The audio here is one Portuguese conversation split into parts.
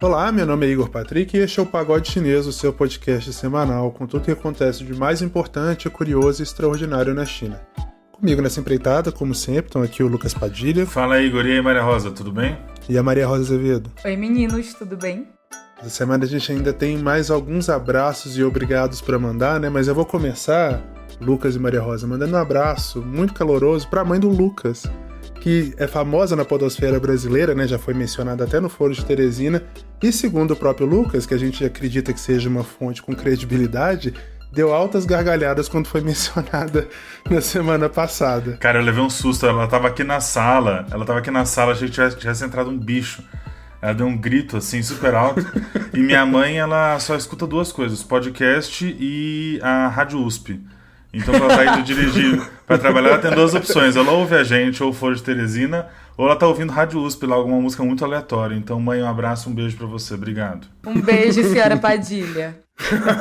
Olá, meu nome é Igor Patrick e este é o Pagode Chinês, o seu podcast semanal com tudo o que acontece de mais importante, curioso e extraordinário na China. Comigo nessa empreitada, como sempre, estão aqui o Lucas Padilha. Fala aí, Igor. E aí, Maria Rosa, tudo bem? E a Maria Rosa Azevedo. Oi, meninos, tudo bem? Essa semana a gente ainda tem mais alguns abraços e obrigados para mandar, né? Mas eu vou começar, Lucas e Maria Rosa, mandando um abraço muito caloroso para a mãe do Lucas, que é famosa na podosfera brasileira, né? Já foi mencionada até no Foro de Teresina. E segundo o próprio Lucas, que a gente acredita que seja uma fonte com credibilidade, deu altas gargalhadas quando foi mencionada na semana passada. Cara, eu levei um susto. Ela tava aqui na sala, achei que tivesse entrado um bicho. Ela deu um grito, assim, super alto. E minha mãe, ela só escuta duas coisas, podcast e a Rádio USP. Então, pra ela tá indo dirigir pra trabalhar, ela tem duas opções. Ela ouve a gente, ou Foro de Teresina, ou ela tá ouvindo Rádio USP, lá, alguma música muito aleatória. Então, mãe, um abraço, um beijo pra você. Obrigado. Um beijo, senhora Padilha.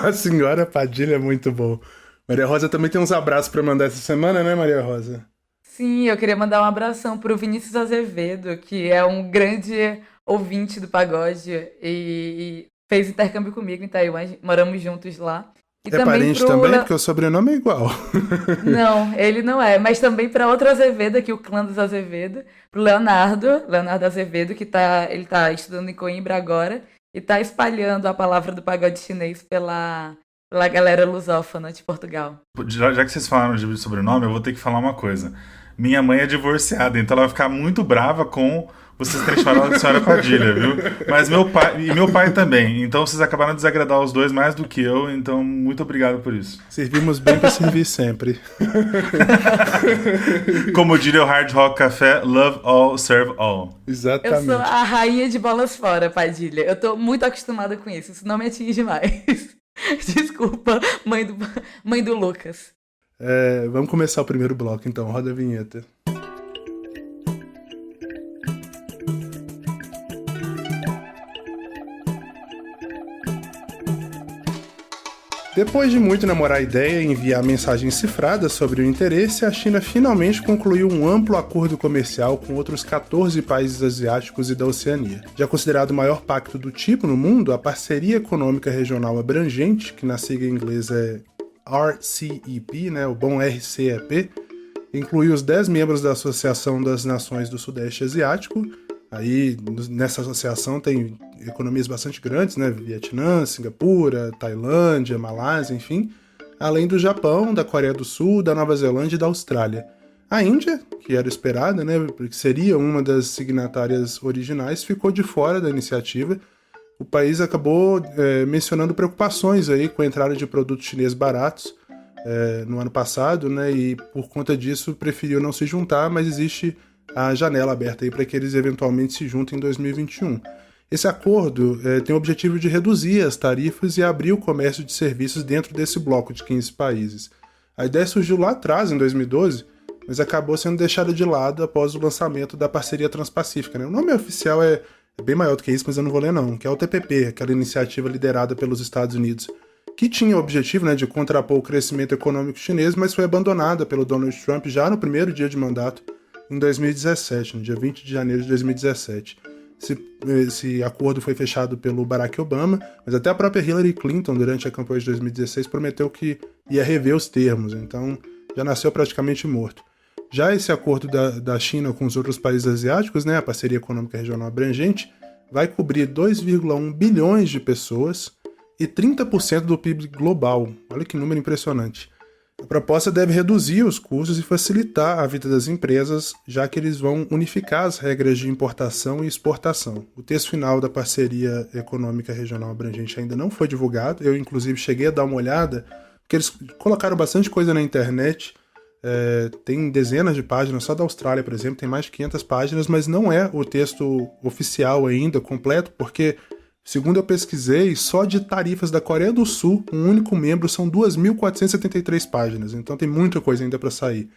A senhora Padilha é muito bom. Maria Rosa também tem uns abraços pra mandar essa semana, né, Maria Rosa? Sim, eu queria mandar um abração pro Vinícius Azevedo, que é um grande ouvinte do pagode e fez intercâmbio comigo em Taiwan, moramos juntos lá. E É parente pro também? Porque o sobrenome é igual. Não, ele não é, mas também para outro Azevedo aqui, o clã dos Azevedo, pro Leonardo Azevedo, ele tá estudando em Coimbra agora e tá espalhando a palavra do pagode chinês pela galera lusófona de Portugal. Já que vocês falaram de sobrenome, eu vou ter que falar uma coisa. Minha mãe é divorciada, então ela vai ficar muito brava com vocês terem chamado de senhora Padilha, viu? Mas meu pai também. Então vocês acabaram de desagradar os dois mais do que eu, então muito obrigado por isso. Servimos bem pra servir sempre. Como diria o Hard Rock Café, love all, serve all. Exatamente. Eu sou a rainha de bolas fora, Padilha. Eu tô muito acostumada com isso. Isso não me atinge mais. Desculpa, mãe do Lucas. Vamos começar o primeiro bloco, então. Roda a vinheta. Depois de muito namorar a ideia e enviar mensagens cifradas sobre o interesse, a China finalmente concluiu um amplo acordo comercial com outros 14 países asiáticos e da Oceania. Já considerado o maior pacto do tipo no mundo, a Parceria Econômica Regional Abrangente, que na sigla em inglês é RCEP, né, o bom RCEP, inclui os 10 membros da Associação das Nações do Sudeste Asiático. Aí, nessa associação tem economias bastante grandes, né? Vietnã, Singapura, Tailândia, Malásia, enfim. Além do Japão, da Coreia do Sul, da Nova Zelândia e da Austrália. A Índia, que era esperada, né? Porque seria uma das signatárias originais, ficou de fora da iniciativa. O país acabou mencionando preocupações aí com a entrada de produtos chineses baratos no ano passado, né? E por conta disso preferiu não se juntar, mas existe a janela aberta aí para que eles eventualmente se juntem em 2021. Esse acordo tem o objetivo de reduzir as tarifas e abrir o comércio de serviços dentro desse bloco de 15 países. A ideia surgiu lá atrás, em 2012, mas acabou sendo deixada de lado após o lançamento da Parceria Transpacífica, né? O nome oficial é bem maior do que isso, mas eu não vou ler não, que é o TPP, aquela iniciativa liderada pelos Estados Unidos, que tinha o objetivo, né, de contrapor o crescimento econômico chinês, mas foi abandonada pelo Donald Trump já no primeiro dia de mandato, em 2017, no dia 20 de janeiro de 2017. Esse acordo foi fechado pelo Barack Obama, mas até a própria Hillary Clinton, durante a campanha de 2016, prometeu que ia rever os termos, então já nasceu praticamente morto. Já esse acordo da China com os outros países asiáticos, né, a Parceria Econômica Regional Abrangente, vai cobrir 2,1 bilhões de pessoas e 30% do PIB global. Olha que número impressionante. A proposta deve reduzir os custos e facilitar a vida das empresas, já que eles vão unificar as regras de importação e exportação. O texto final da Parceria Econômica Regional Abrangente ainda não foi divulgado, eu inclusive cheguei a dar uma olhada, porque eles colocaram bastante coisa na internet, tem dezenas de páginas, só da Austrália, por exemplo, tem mais de 500 páginas, mas não é o texto oficial ainda, completo, porque segundo eu pesquisei, só de tarifas da Coreia do Sul, um único membro são 2.473 páginas, então tem muita coisa ainda para sair.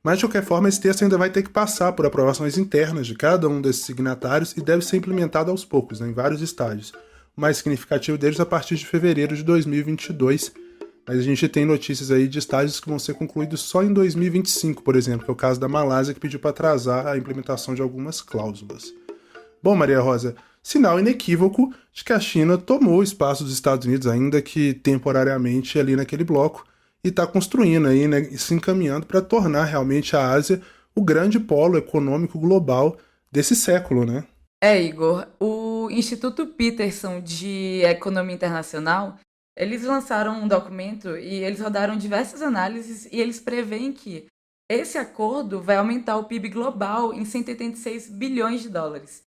Mas, de qualquer forma, esse texto ainda vai ter que passar por aprovações internas de cada um desses signatários e deve ser implementado aos poucos, né, em vários estágios. O mais significativo deles a partir de fevereiro de 2022, mas a gente tem notícias aí de estágios que vão ser concluídos só em 2025, por exemplo, que é o caso da Malásia, que pediu para atrasar a implementação de algumas cláusulas. Bom, Maria Rosa, sinal inequívoco de que a China tomou o espaço dos Estados Unidos, ainda que temporariamente ali naquele bloco, e está construindo aí, né, e se encaminhando para tornar realmente a Ásia o grande polo econômico global desse século, né? Igor, o Instituto Peterson de Economia Internacional, eles lançaram um documento e eles rodaram diversas análises e eles preveem que esse acordo vai aumentar o PIB global em 186 bilhões de dólares.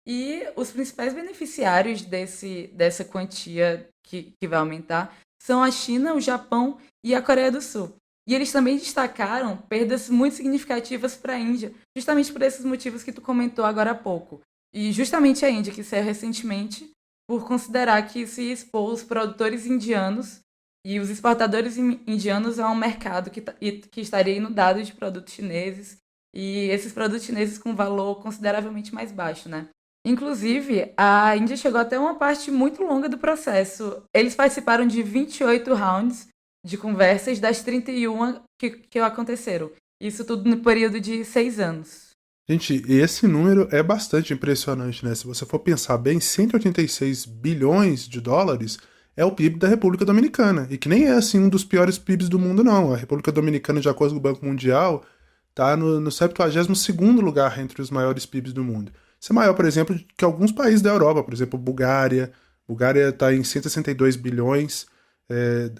E os principais beneficiários dessa quantia que vai aumentar são a China, o Japão e a Coreia do Sul. E eles também destacaram perdas muito significativas para a Índia, justamente por esses motivos que tu comentou agora há pouco. E justamente a Índia, que saiu recentemente, por considerar que se expor os produtores indianos e os exportadores indianos a um mercado que estaria inundado de produtos chineses, e esses produtos chineses com valor consideravelmente mais baixo, né? Inclusive, a Índia chegou até uma parte muito longa do processo. Eles participaram de 28 rounds de conversas das 31 que aconteceram. Isso tudo no período de 6 anos. Gente, esse número é bastante impressionante, né? Se você for pensar bem, 186 bilhões de dólares é o PIB da República Dominicana, e que nem é, assim, um dos piores PIBs do mundo, não. A República Dominicana, de acordo com o Banco Mundial, está no 72º lugar entre os maiores PIBs do mundo. Isso é maior, por exemplo, que alguns países da Europa, por exemplo, Bulgária. Bulgária está em 162 bilhões.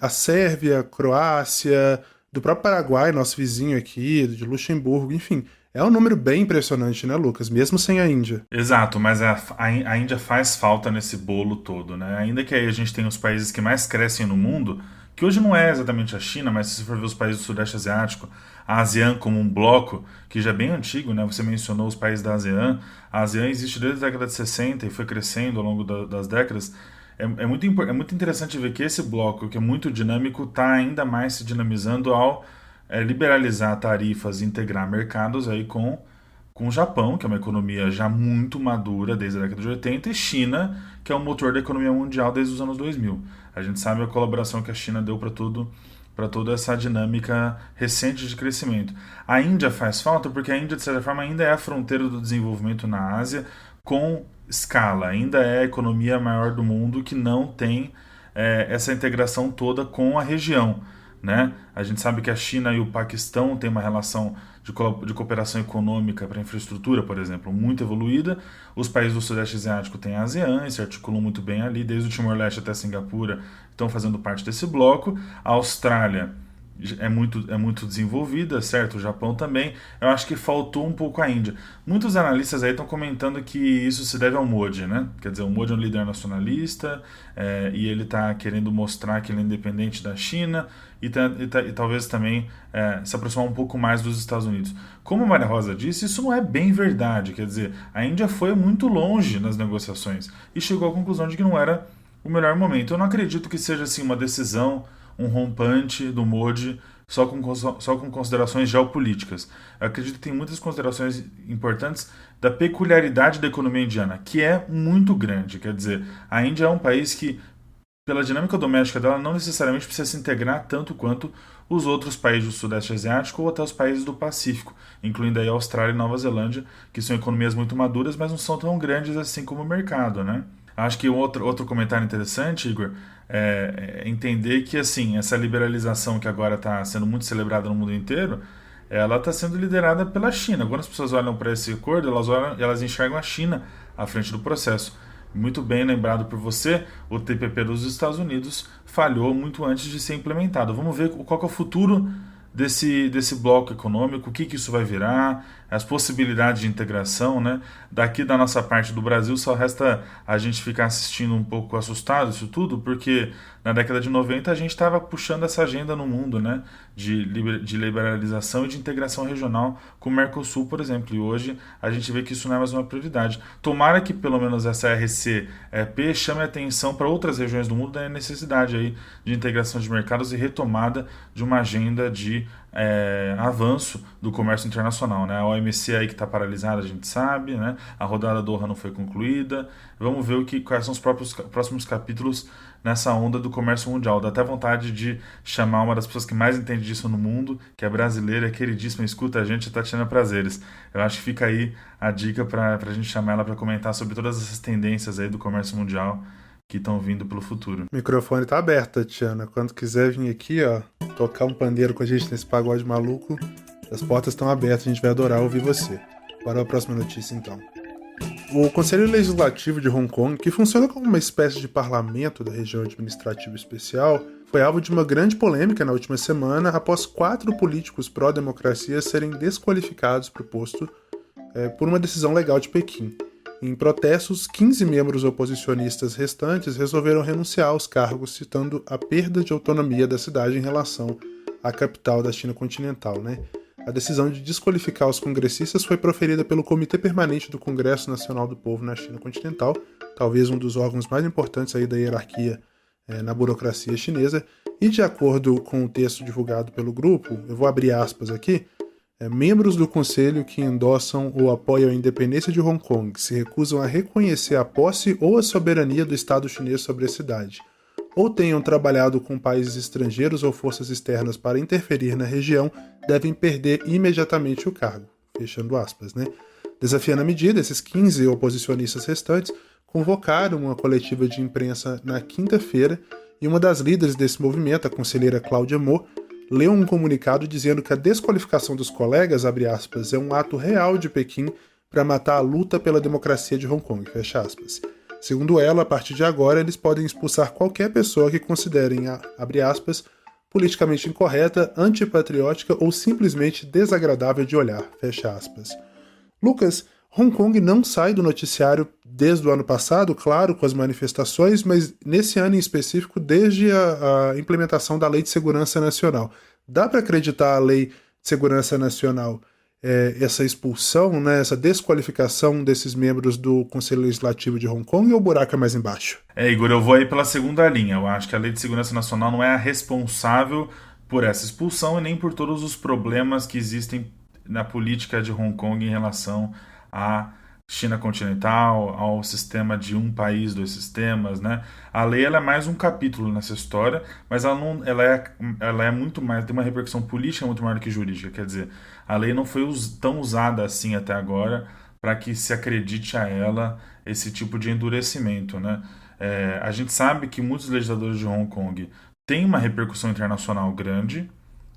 A Sérvia, Croácia, do próprio Paraguai, nosso vizinho aqui, de Luxemburgo, enfim. É um número bem impressionante, né, Lucas? Mesmo sem a Índia. Exato, mas a Índia faz falta nesse bolo todo, né? Ainda que aí a gente tenha os países que mais crescem no mundo, que hoje não é exatamente a China, mas se você for ver os países do Sudeste Asiático, a ASEAN como um bloco, que já é bem antigo, né? Você mencionou os países da ASEAN. A ASEAN existe desde a década de 60 e foi crescendo ao longo das décadas. É muito interessante ver que esse bloco, que é muito dinâmico, está ainda mais se dinamizando ao liberalizar tarifas e integrar mercados aí com o Japão, que é uma economia já muito madura desde a década de 80, e China, que é o motor da economia mundial desde os anos 2000. A gente sabe a colaboração que a China deu para toda essa dinâmica recente de crescimento. A Índia faz falta porque a Índia, de certa forma, ainda é a fronteira do desenvolvimento na Ásia com escala, ainda é a economia maior do mundo que não tem essa integração toda com a região. Né? A gente sabe que a China e o Paquistão têm uma relação de cooperação econômica para infraestrutura, por exemplo, muito evoluída. Os países do Sudeste Asiático têm a ASEAN e se articulam muito bem ali, desde o Timor-Leste até Singapura, estão fazendo parte desse bloco. A Austrália é muito desenvolvida, certo? O Japão também. Eu acho que faltou um pouco a Índia. Muitos analistas aí estão comentando que isso se deve ao Modi, né? Quer dizer, o Modi é um líder nacionalista e ele está querendo mostrar que ele é independente da China e talvez também se aproximar um pouco mais dos Estados Unidos. Como a Maria Rosa disse, isso não é bem verdade. Quer dizer, a Índia foi muito longe nas negociações e chegou à conclusão de que não era o melhor momento. Eu não acredito que seja assim uma decisão, um rompante do Modi só com considerações geopolíticas. Eu acredito que tem muitas considerações importantes da peculiaridade da economia indiana, que é muito grande. Quer dizer, a Índia é um país que, pela dinâmica doméstica dela, não necessariamente precisa se integrar tanto quanto os outros países do Sudeste Asiático ou até os países do Pacífico, incluindo aí a Austrália e Nova Zelândia, que são economias muito maduras, mas não são tão grandes assim como o mercado, né? Acho que outro comentário interessante, Igor, é entender que assim, essa liberalização que agora está sendo muito celebrada no mundo inteiro, ela está sendo liderada pela China. Quando as pessoas olham para esse acordo, elas enxergam a China à frente do processo. Muito bem lembrado por você, o TPP dos Estados Unidos falhou muito antes de ser implementado. Vamos ver qual que é o futuro desse bloco econômico, o que isso vai virar, as possibilidades de integração, né? Daqui da nossa parte do Brasil só resta a gente ficar assistindo um pouco assustado isso tudo, porque na década de 90 a gente estava puxando essa agenda no mundo, né? De liberalização e de integração regional com o Mercosul, por exemplo, e hoje a gente vê que isso não é mais uma prioridade. Tomara que pelo menos essa RCEP chame a atenção para outras regiões do mundo da necessidade aí de integração de mercados e retomada de uma agenda de de avanço do comércio internacional, né? A OMC aí que está paralisada, a gente sabe, né? A rodada Doha não foi concluída. Vamos ver quais são os próximos capítulos nessa onda do comércio mundial. Dá até vontade de chamar uma das pessoas que mais entende disso no mundo, que é brasileira, queridíssima, escuta a gente, Tatiana Prazeres. Eu acho que fica aí a dica para a gente chamar ela para comentar sobre todas essas tendências aí do comércio mundial que estão vindo pelo futuro. O microfone tá aberto, Tatiana. Quando quiser vir aqui, ó, tocar um pandeiro com a gente nesse pagode maluco, as portas estão abertas, a gente vai adorar ouvir você. Bora a próxima notícia, então. O Conselho Legislativo de Hong Kong, que funciona como uma espécie de parlamento da região administrativa especial, foi alvo de uma grande polêmica na última semana após 4 políticos pró-democracia serem desqualificados para o posto por uma decisão legal de Pequim. Em protestos, 15 membros oposicionistas restantes resolveram renunciar aos cargos, citando a perda de autonomia da cidade em relação à capital da China continental, né? A decisão de desqualificar os congressistas foi proferida pelo Comitê Permanente do Congresso Nacional do Povo na China continental, talvez um dos órgãos mais importantes aí da hierarquia na burocracia chinesa, e de acordo com o texto divulgado pelo grupo, eu vou abrir aspas aqui, membros do Conselho que endossam ou apoiam a independência de Hong Kong se recusam a reconhecer a posse ou a soberania do Estado chinês sobre a cidade, ou tenham trabalhado com países estrangeiros ou forças externas para interferir na região, devem perder imediatamente o cargo. Fechando aspas, né? Desafiando a medida, esses 15 oposicionistas restantes convocaram uma coletiva de imprensa na quinta-feira e uma das líderes desse movimento, a conselheira Cláudia Mo, leu um comunicado dizendo que a desqualificação dos colegas, abre aspas, é um ato real de Pequim para matar a luta pela democracia de Hong Kong, fecha aspas. Segundo ela, a partir de agora, eles podem expulsar qualquer pessoa que considerem a, abre aspas, politicamente incorreta, antipatriótica ou simplesmente desagradável de olhar, fecha aspas. Lucas, Hong Kong não sai do noticiário desde o ano passado, claro, com as manifestações, mas nesse ano em específico, desde a implementação da Lei de Segurança Nacional. Dá para acreditar a Lei de Segurança Nacional, essa expulsão, né, essa desqualificação desses membros do Conselho Legislativo de Hong Kong, ou o buraco é mais embaixo? Igor, eu vou aí pela segunda linha. Eu acho que a Lei de Segurança Nacional não é a responsável por essa expulsão e nem por todos os problemas que existem na política de Hong Kong em relação à China continental, ao sistema de um país, dois sistemas, né? A lei ela é mais um capítulo nessa história, mas ela é muito mais, tem uma repercussão política muito maior do que jurídica. Quer dizer, a lei não foi tão usada assim até agora para que se acredite a ela esse tipo de endurecimento, né? A gente sabe que muitos legisladores de Hong Kong têm uma repercussão internacional grande,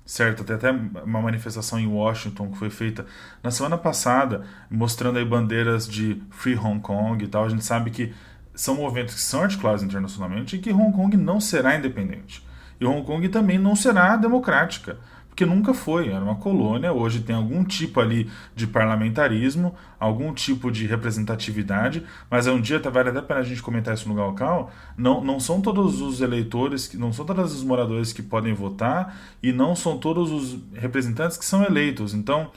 certo? Tem até uma manifestação em Washington que foi feita na semana passada, mostrando aí bandeiras de Free Hong Kong e tal. A gente sabe que são movimentos que são articulados internacionalmente e que Hong Kong não será independente. E Hong Kong também não será democrática, porque nunca foi, era uma colônia. Hoje tem algum tipo ali de parlamentarismo, algum tipo de representatividade, mas um dia vale até a pena a gente comentar isso no local. Não são todos os eleitores, não são todos os moradores que podem votar e não são todos os representantes que são eleitos. Então,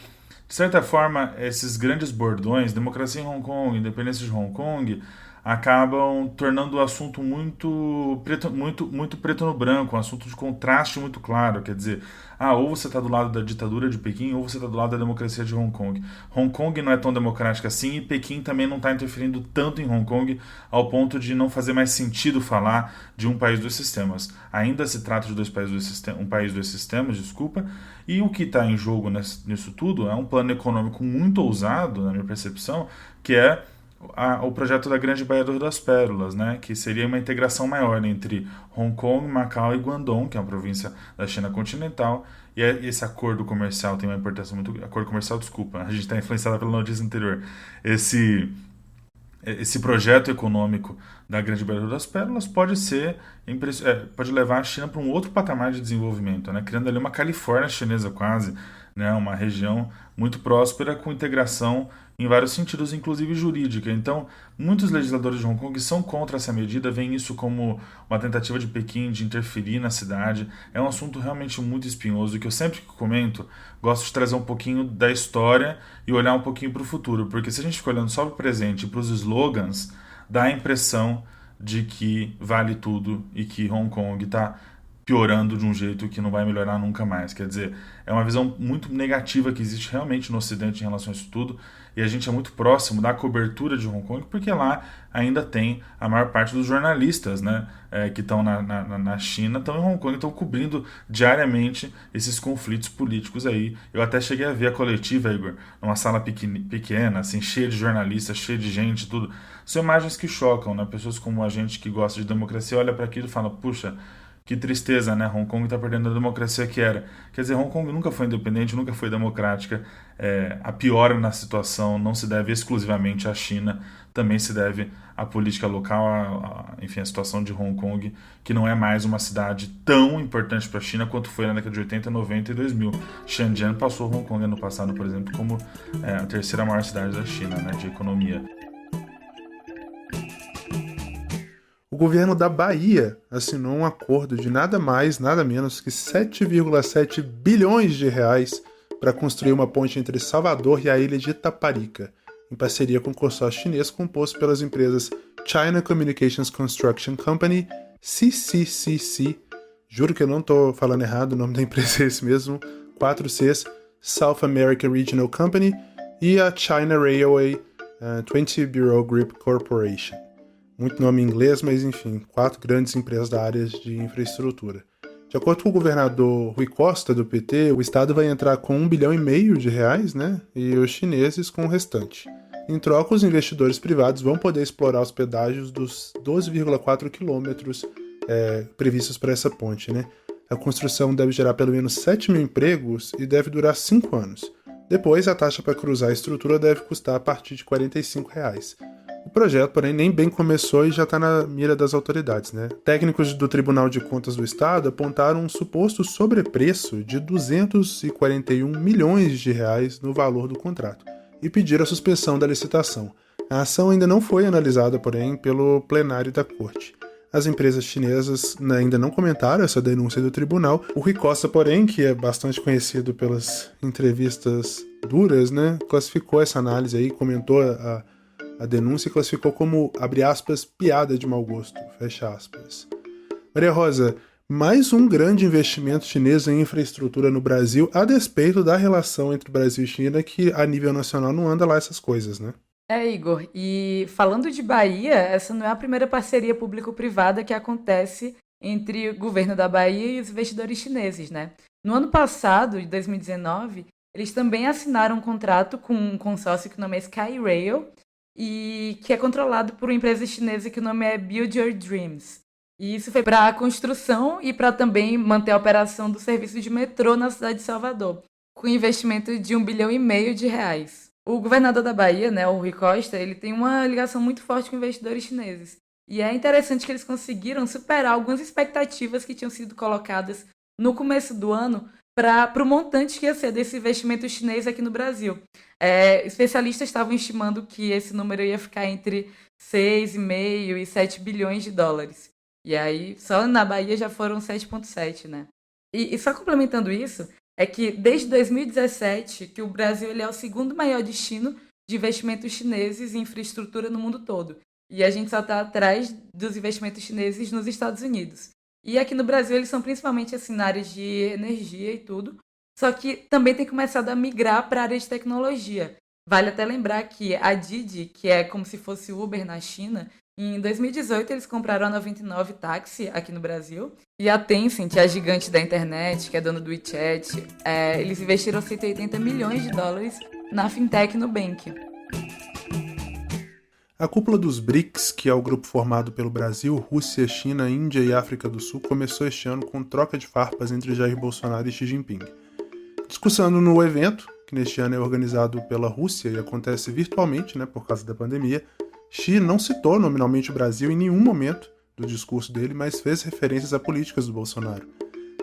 de certa forma, esses grandes bordões, democracia em Hong Kong, independência de Hong Kong, acabam tornando o assunto muito preto no branco, um assunto de contraste muito claro. Quer dizer, ou você está do lado da ditadura de Pequim ou você está do lado da democracia de Hong Kong. Hong Kong não é tão democrática assim e Pequim também não está interferindo tanto em Hong Kong ao ponto de não fazer mais sentido falar de um país dois sistemas. Ainda se trata de um país dois sistemas, desculpa, e o que está em jogo nisso tudo é um plano econômico muito ousado, na minha percepção, que é o projeto da Grande Baía das Pérolas, né, que seria uma integração maior entre Hong Kong, Macau e Guangdong, que é uma província da China continental, e esse acordo comercial tem uma importância muito... Acordo comercial, desculpa, a gente está influenciado pela notícia anterior. Esse projeto econômico da Grande Baía das Pérolas pode levar a China para um outro patamar de desenvolvimento, né, criando ali uma Califórnia chinesa quase, né, uma região muito próspera com integração em vários sentidos, inclusive jurídica. Então, muitos legisladores de Hong Kong são contra essa medida, veem isso como uma tentativa de Pequim de interferir na cidade. É um assunto realmente muito espinhoso, que eu sempre que comento, gosto de trazer um pouquinho da história e olhar um pouquinho para o futuro, porque se a gente ficar olhando só para o presente e para os slogans, dá a impressão de que vale tudo e que Hong Kong está piorando de um jeito que não vai melhorar nunca mais. Quer dizer, é uma visão muito negativa que existe realmente no Ocidente em relação a isso tudo, e a gente é muito próximo da cobertura de Hong Kong, porque lá ainda tem a maior parte dos jornalistas, né, que estão na China, estão em Hong Kong, estão cobrindo diariamente esses conflitos políticos aí. Eu até cheguei a ver a coletiva, Igor, numa sala pequena, assim, cheia de jornalistas, cheia de gente, tudo. São imagens que chocam, né? Pessoas como a gente que gosta de democracia olha para aquilo e fala, puxa, que tristeza, né? Hong Kong está perdendo a democracia que era. Quer dizer, Hong Kong nunca foi independente, nunca foi democrática. A piora na situação não se deve exclusivamente à China, também se deve à política local, enfim, a situação de Hong Kong, que não é mais uma cidade tão importante para a China quanto foi na década de 80, 90 e 2000. Shenzhen passou Hong Kong ano passado, por exemplo, como a terceira maior cidade da China, né, de economia. O governo da Bahia assinou um acordo de nada mais, nada menos que 7,7 bilhões de reais para construir uma ponte entre Salvador e a ilha de Itaparica, em parceria com o consórcio chinês composto pelas empresas China Communications Construction Company, CCCC, juro que eu não estou falando errado, o nome da empresa é esse mesmo, 4Cs, South America Regional Company, e a China Railway 20 Bureau Group Corporation. Muito nome em inglês, mas enfim, 4 grandes empresas da área de infraestrutura. De acordo com o governador Rui Costa, do PT, o estado vai entrar com 1,5 bilhão de reais, né? E os chineses com o restante. Em troca, os investidores privados vão poder explorar os pedágios dos 12,4 quilômetros previstos para essa ponte, né? A construção deve gerar pelo menos 7 mil empregos e deve durar 5 anos. Depois, a taxa para cruzar a estrutura deve custar a partir de R$ 45. O projeto, porém, nem bem começou e já está na mira das autoridades, né? Técnicos do Tribunal de Contas do Estado apontaram um suposto sobrepreço de 241 milhões de reais no valor do contrato e pediram a suspensão da licitação. A ação ainda não foi analisada, porém, pelo plenário da Corte. As empresas chinesas ainda não comentaram essa denúncia do tribunal. O Rui Costa, porém, que é bastante conhecido pelas entrevistas duras, né, classificou essa análise aí, comentou a denúncia e classificou como, abre aspas, piada de mau gosto, fecha aspas. Maria Rosa, mais um grande investimento chinês em infraestrutura no Brasil, a despeito da relação entre Brasil e China, que a nível nacional não anda lá essas coisas, né? Igor, e falando de Bahia, essa não é a primeira parceria público-privada que acontece entre o governo da Bahia e os investidores chineses, né? No ano passado, de 2019, eles também assinaram um contrato com um consórcio que o nome é Skyrail, e que é controlado por uma empresa chinesa que o nome é Build Your Dreams. E isso foi para a construção e para também manter a operação do serviço de metrô na cidade de Salvador, com investimento de 1,5 bilhão de reais. O governador da Bahia, né, o Rui Costa, ele tem uma ligação muito forte com investidores chineses. E é interessante que eles conseguiram superar algumas expectativas que tinham sido colocadas no começo do ano para o montante que ia ser desse investimento chinês aqui no Brasil. Especialistas estavam estimando que esse número ia ficar entre 6,5 e 7 bilhões de dólares. E aí, só na Bahia já foram 7,7, né? E só complementando isso, é que desde 2017 que o Brasil ele é o segundo maior destino de investimentos chineses em infraestrutura no mundo todo. E a gente só está atrás dos investimentos chineses nos Estados Unidos. E aqui no Brasil eles são principalmente assim, na área de energia e tudo, só que também tem começado a migrar para a área de tecnologia. Vale até lembrar que a Didi, que é como se fosse Uber na China, em 2018 eles compraram a 99 Táxi aqui no Brasil, e a Tencent, a gigante da internet, que é dona do WeChat, eles investiram 180 milhões de dólares na fintech Nubank. A cúpula dos BRICS, que é o grupo formado pelo Brasil, Rússia, China, Índia e África do Sul, começou este ano com troca de farpas entre Jair Bolsonaro e Xi Jinping. Discussando no evento, que neste ano é organizado pela Rússia e acontece virtualmente, né, por causa da pandemia, Xi não citou nominalmente o Brasil em nenhum momento do discurso dele, mas fez referências a políticas do Bolsonaro.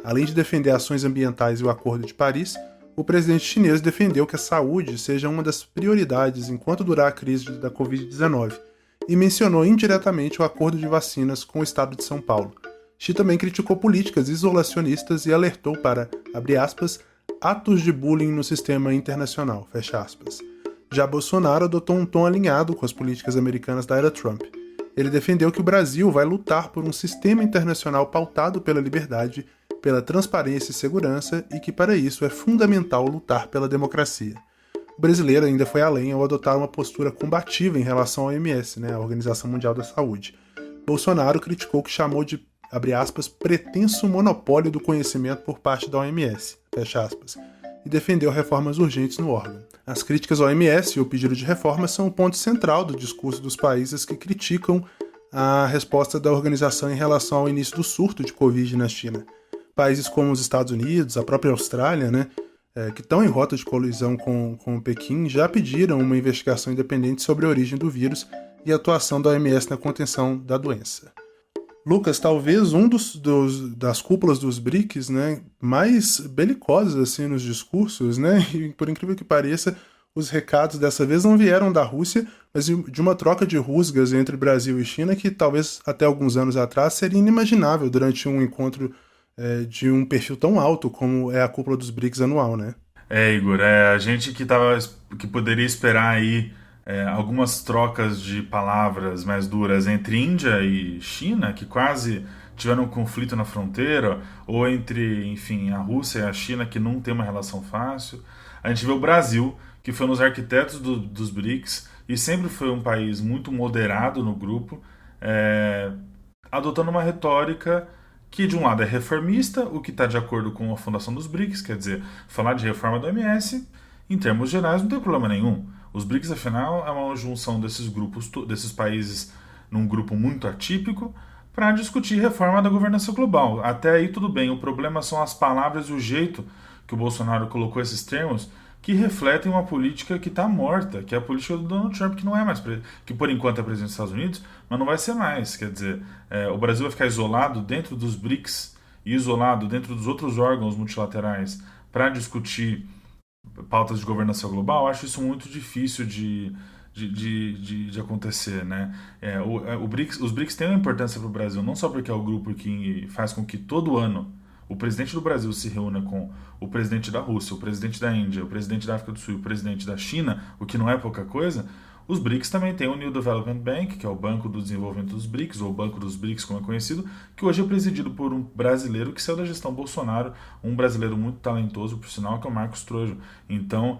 Além de defender ações ambientais e o Acordo de Paris, o presidente chinês defendeu que a saúde seja uma das prioridades enquanto durar a crise da Covid-19 e mencionou indiretamente o acordo de vacinas com o estado de São Paulo. Xi também criticou políticas isolacionistas e alertou para, abre aspas, atos de bullying no sistema internacional, fecha aspas. Já Bolsonaro adotou um tom alinhado com as políticas americanas da era Trump. Ele defendeu que o Brasil vai lutar por um sistema internacional pautado pela liberdade pela transparência e segurança e que para isso é fundamental lutar pela democracia. O brasileiro ainda foi além ao adotar uma postura combativa em relação à OMS, a Organização Mundial da Saúde. Bolsonaro criticou o que chamou de, abre aspas, pretenso monopólio do conhecimento por parte da OMS, fecha aspas, e defendeu reformas urgentes no órgão. As críticas à OMS e o pedido de reforma são o ponto central do discurso dos países que criticam a resposta da organização em relação ao início do surto de Covid na China. Países como os Estados Unidos, a própria Austrália, que estão em rota de colisão com Pequim, já pediram uma investigação independente sobre a origem do vírus e a atuação da OMS na contenção da doença. Lucas, talvez das cúpulas dos BRICS, mais belicosas assim, nos discursos, e por incrível que pareça, os recados dessa vez não vieram da Rússia, mas de uma troca de rusgas entre Brasil e China que talvez até alguns anos atrás seria inimaginável durante um encontro de um perfil tão alto como é a cúpula dos BRICS anual, Igor, a gente que poderia esperar aí algumas trocas de palavras mais duras entre Índia e China, que quase tiveram um conflito na fronteira, ou entre, enfim, a Rússia e a China, que não tem uma relação fácil. A gente vê o Brasil, que foi um dos arquitetos dos BRICS, e sempre foi um país muito moderado no grupo, adotando uma retórica que, de um lado, é reformista, o que está de acordo com a fundação dos BRICS, quer dizer, falar de reforma da OMS, em termos gerais, não tem problema nenhum. Os BRICS, afinal, é uma junção desses grupos, desses países num grupo muito atípico para discutir reforma da governança global. Até aí tudo bem, o problema são as palavras e o jeito que o Bolsonaro colocou esses termos que refletem uma política que está morta, que é a política do Donald Trump, que não é mais, que por enquanto é presidente dos Estados Unidos, mas não vai ser mais. Quer dizer, o Brasil vai ficar isolado dentro dos BRICS e isolado dentro dos outros órgãos multilaterais para discutir pautas de governança global. Eu acho isso muito difícil de acontecer, os BRICS têm uma importância para o Brasil, não só porque é o grupo que faz com que todo ano o presidente do Brasil se reúna com o presidente da Rússia, o presidente da Índia, o presidente da África do Sul e o presidente da China, o que não é pouca coisa. Os BRICS também têm o New Development Bank, que é o Banco do Desenvolvimento dos BRICS, ou Banco dos BRICS, como é conhecido, que hoje é presidido por um brasileiro que saiu da gestão Bolsonaro, um brasileiro muito talentoso, por sinal, que é o Marcos Trojo. Então,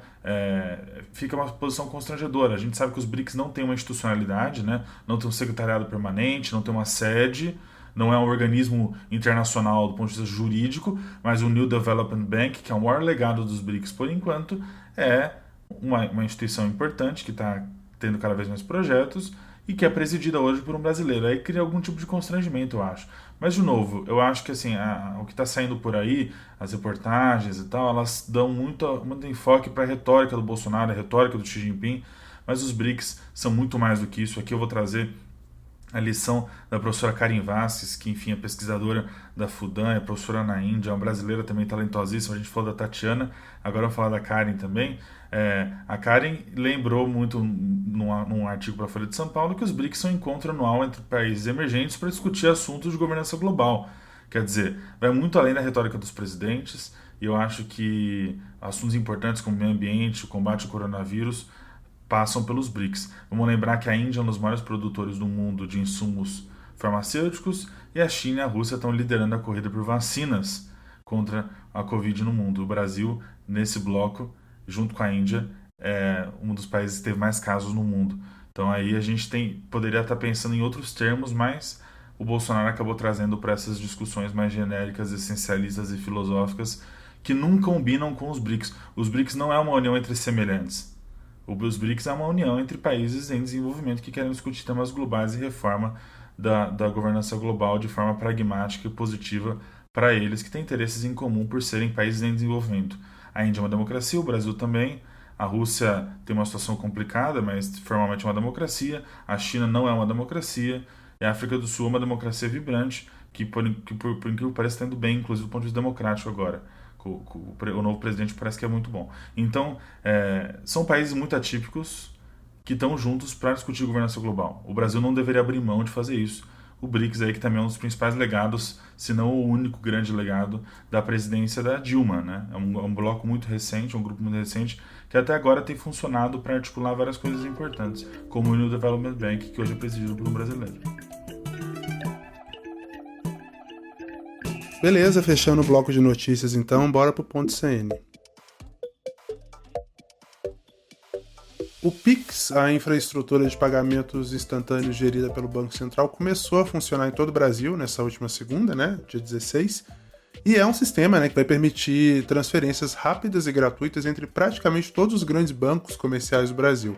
fica uma posição constrangedora. A gente sabe que os BRICS não têm uma institucionalidade, não tem um secretariado permanente, não tem uma sede, não é um organismo internacional do ponto de vista jurídico, mas o New Development Bank, que é o maior legado dos BRICS por enquanto, é uma instituição importante que está tendo cada vez mais projetos e que é presidida hoje por um brasileiro. Aí cria algum tipo de constrangimento, eu acho. Mas, de novo, eu acho que assim, o que está saindo por aí, as reportagens e tal, elas dão muito enfoque para a retórica do Bolsonaro, a retórica do Xi Jinping, mas os BRICS são muito mais do que isso. Aqui eu vou trazer a lição da professora Karen Vasques, que, enfim, é pesquisadora da FUDAN, é professora na Índia, é uma brasileira também talentosíssima. A gente falou da Tatiana, agora eu vou falar da Karen também. A Karen lembrou muito, num artigo para a Folha de São Paulo, que os BRICS são um encontro anual entre países emergentes para discutir assuntos de governança global. Quer dizer, vai muito além da retórica dos presidentes, e eu acho que assuntos importantes como o meio ambiente, o combate ao coronavírus, passam pelos BRICS. Vamos lembrar que a Índia é um dos maiores produtores do mundo de insumos farmacêuticos e a China e a Rússia estão liderando a corrida por vacinas contra a Covid no mundo. O Brasil, nesse bloco, junto com a Índia, é um dos países que teve mais casos no mundo. Então aí a gente poderia estar pensando em outros termos, mas o Bolsonaro acabou trazendo para essas discussões mais genéricas, essencialistas e filosóficas que não combinam com os BRICS. Os BRICS não é uma união entre semelhantes. Os BRICS é uma união entre países em desenvolvimento que querem discutir temas globais e reforma da governança global de forma pragmática e positiva para eles, que têm interesses em comum por serem países em desenvolvimento. A Índia é uma democracia, o Brasil também. A Rússia tem uma situação complicada, mas formalmente é uma democracia. A China não é uma democracia. E a África do Sul é uma democracia vibrante, que por incrível que pareça está indo bem, inclusive do ponto de vista democrático agora. O novo presidente parece que é muito bom. Então, são países muito atípicos que estão juntos para discutir governança global. O Brasil não deveria abrir mão de fazer isso. O BRICS aí, que também é um dos principais legados, se não o único grande legado da presidência da Dilma, É um bloco muito recente, um grupo muito recente, que até agora tem funcionado para articular várias coisas importantes, como o New Development Bank, que hoje é presidido por um brasileiro. Beleza, fechando o bloco de notícias então, bora pro ponto CN. O Pix, a infraestrutura de pagamentos instantâneos gerida pelo Banco Central, começou a funcionar em todo o Brasil nessa última segunda, né, dia 16, e é um sistema, né, que vai permitir transferências rápidas e gratuitas entre praticamente todos os grandes bancos comerciais do Brasil.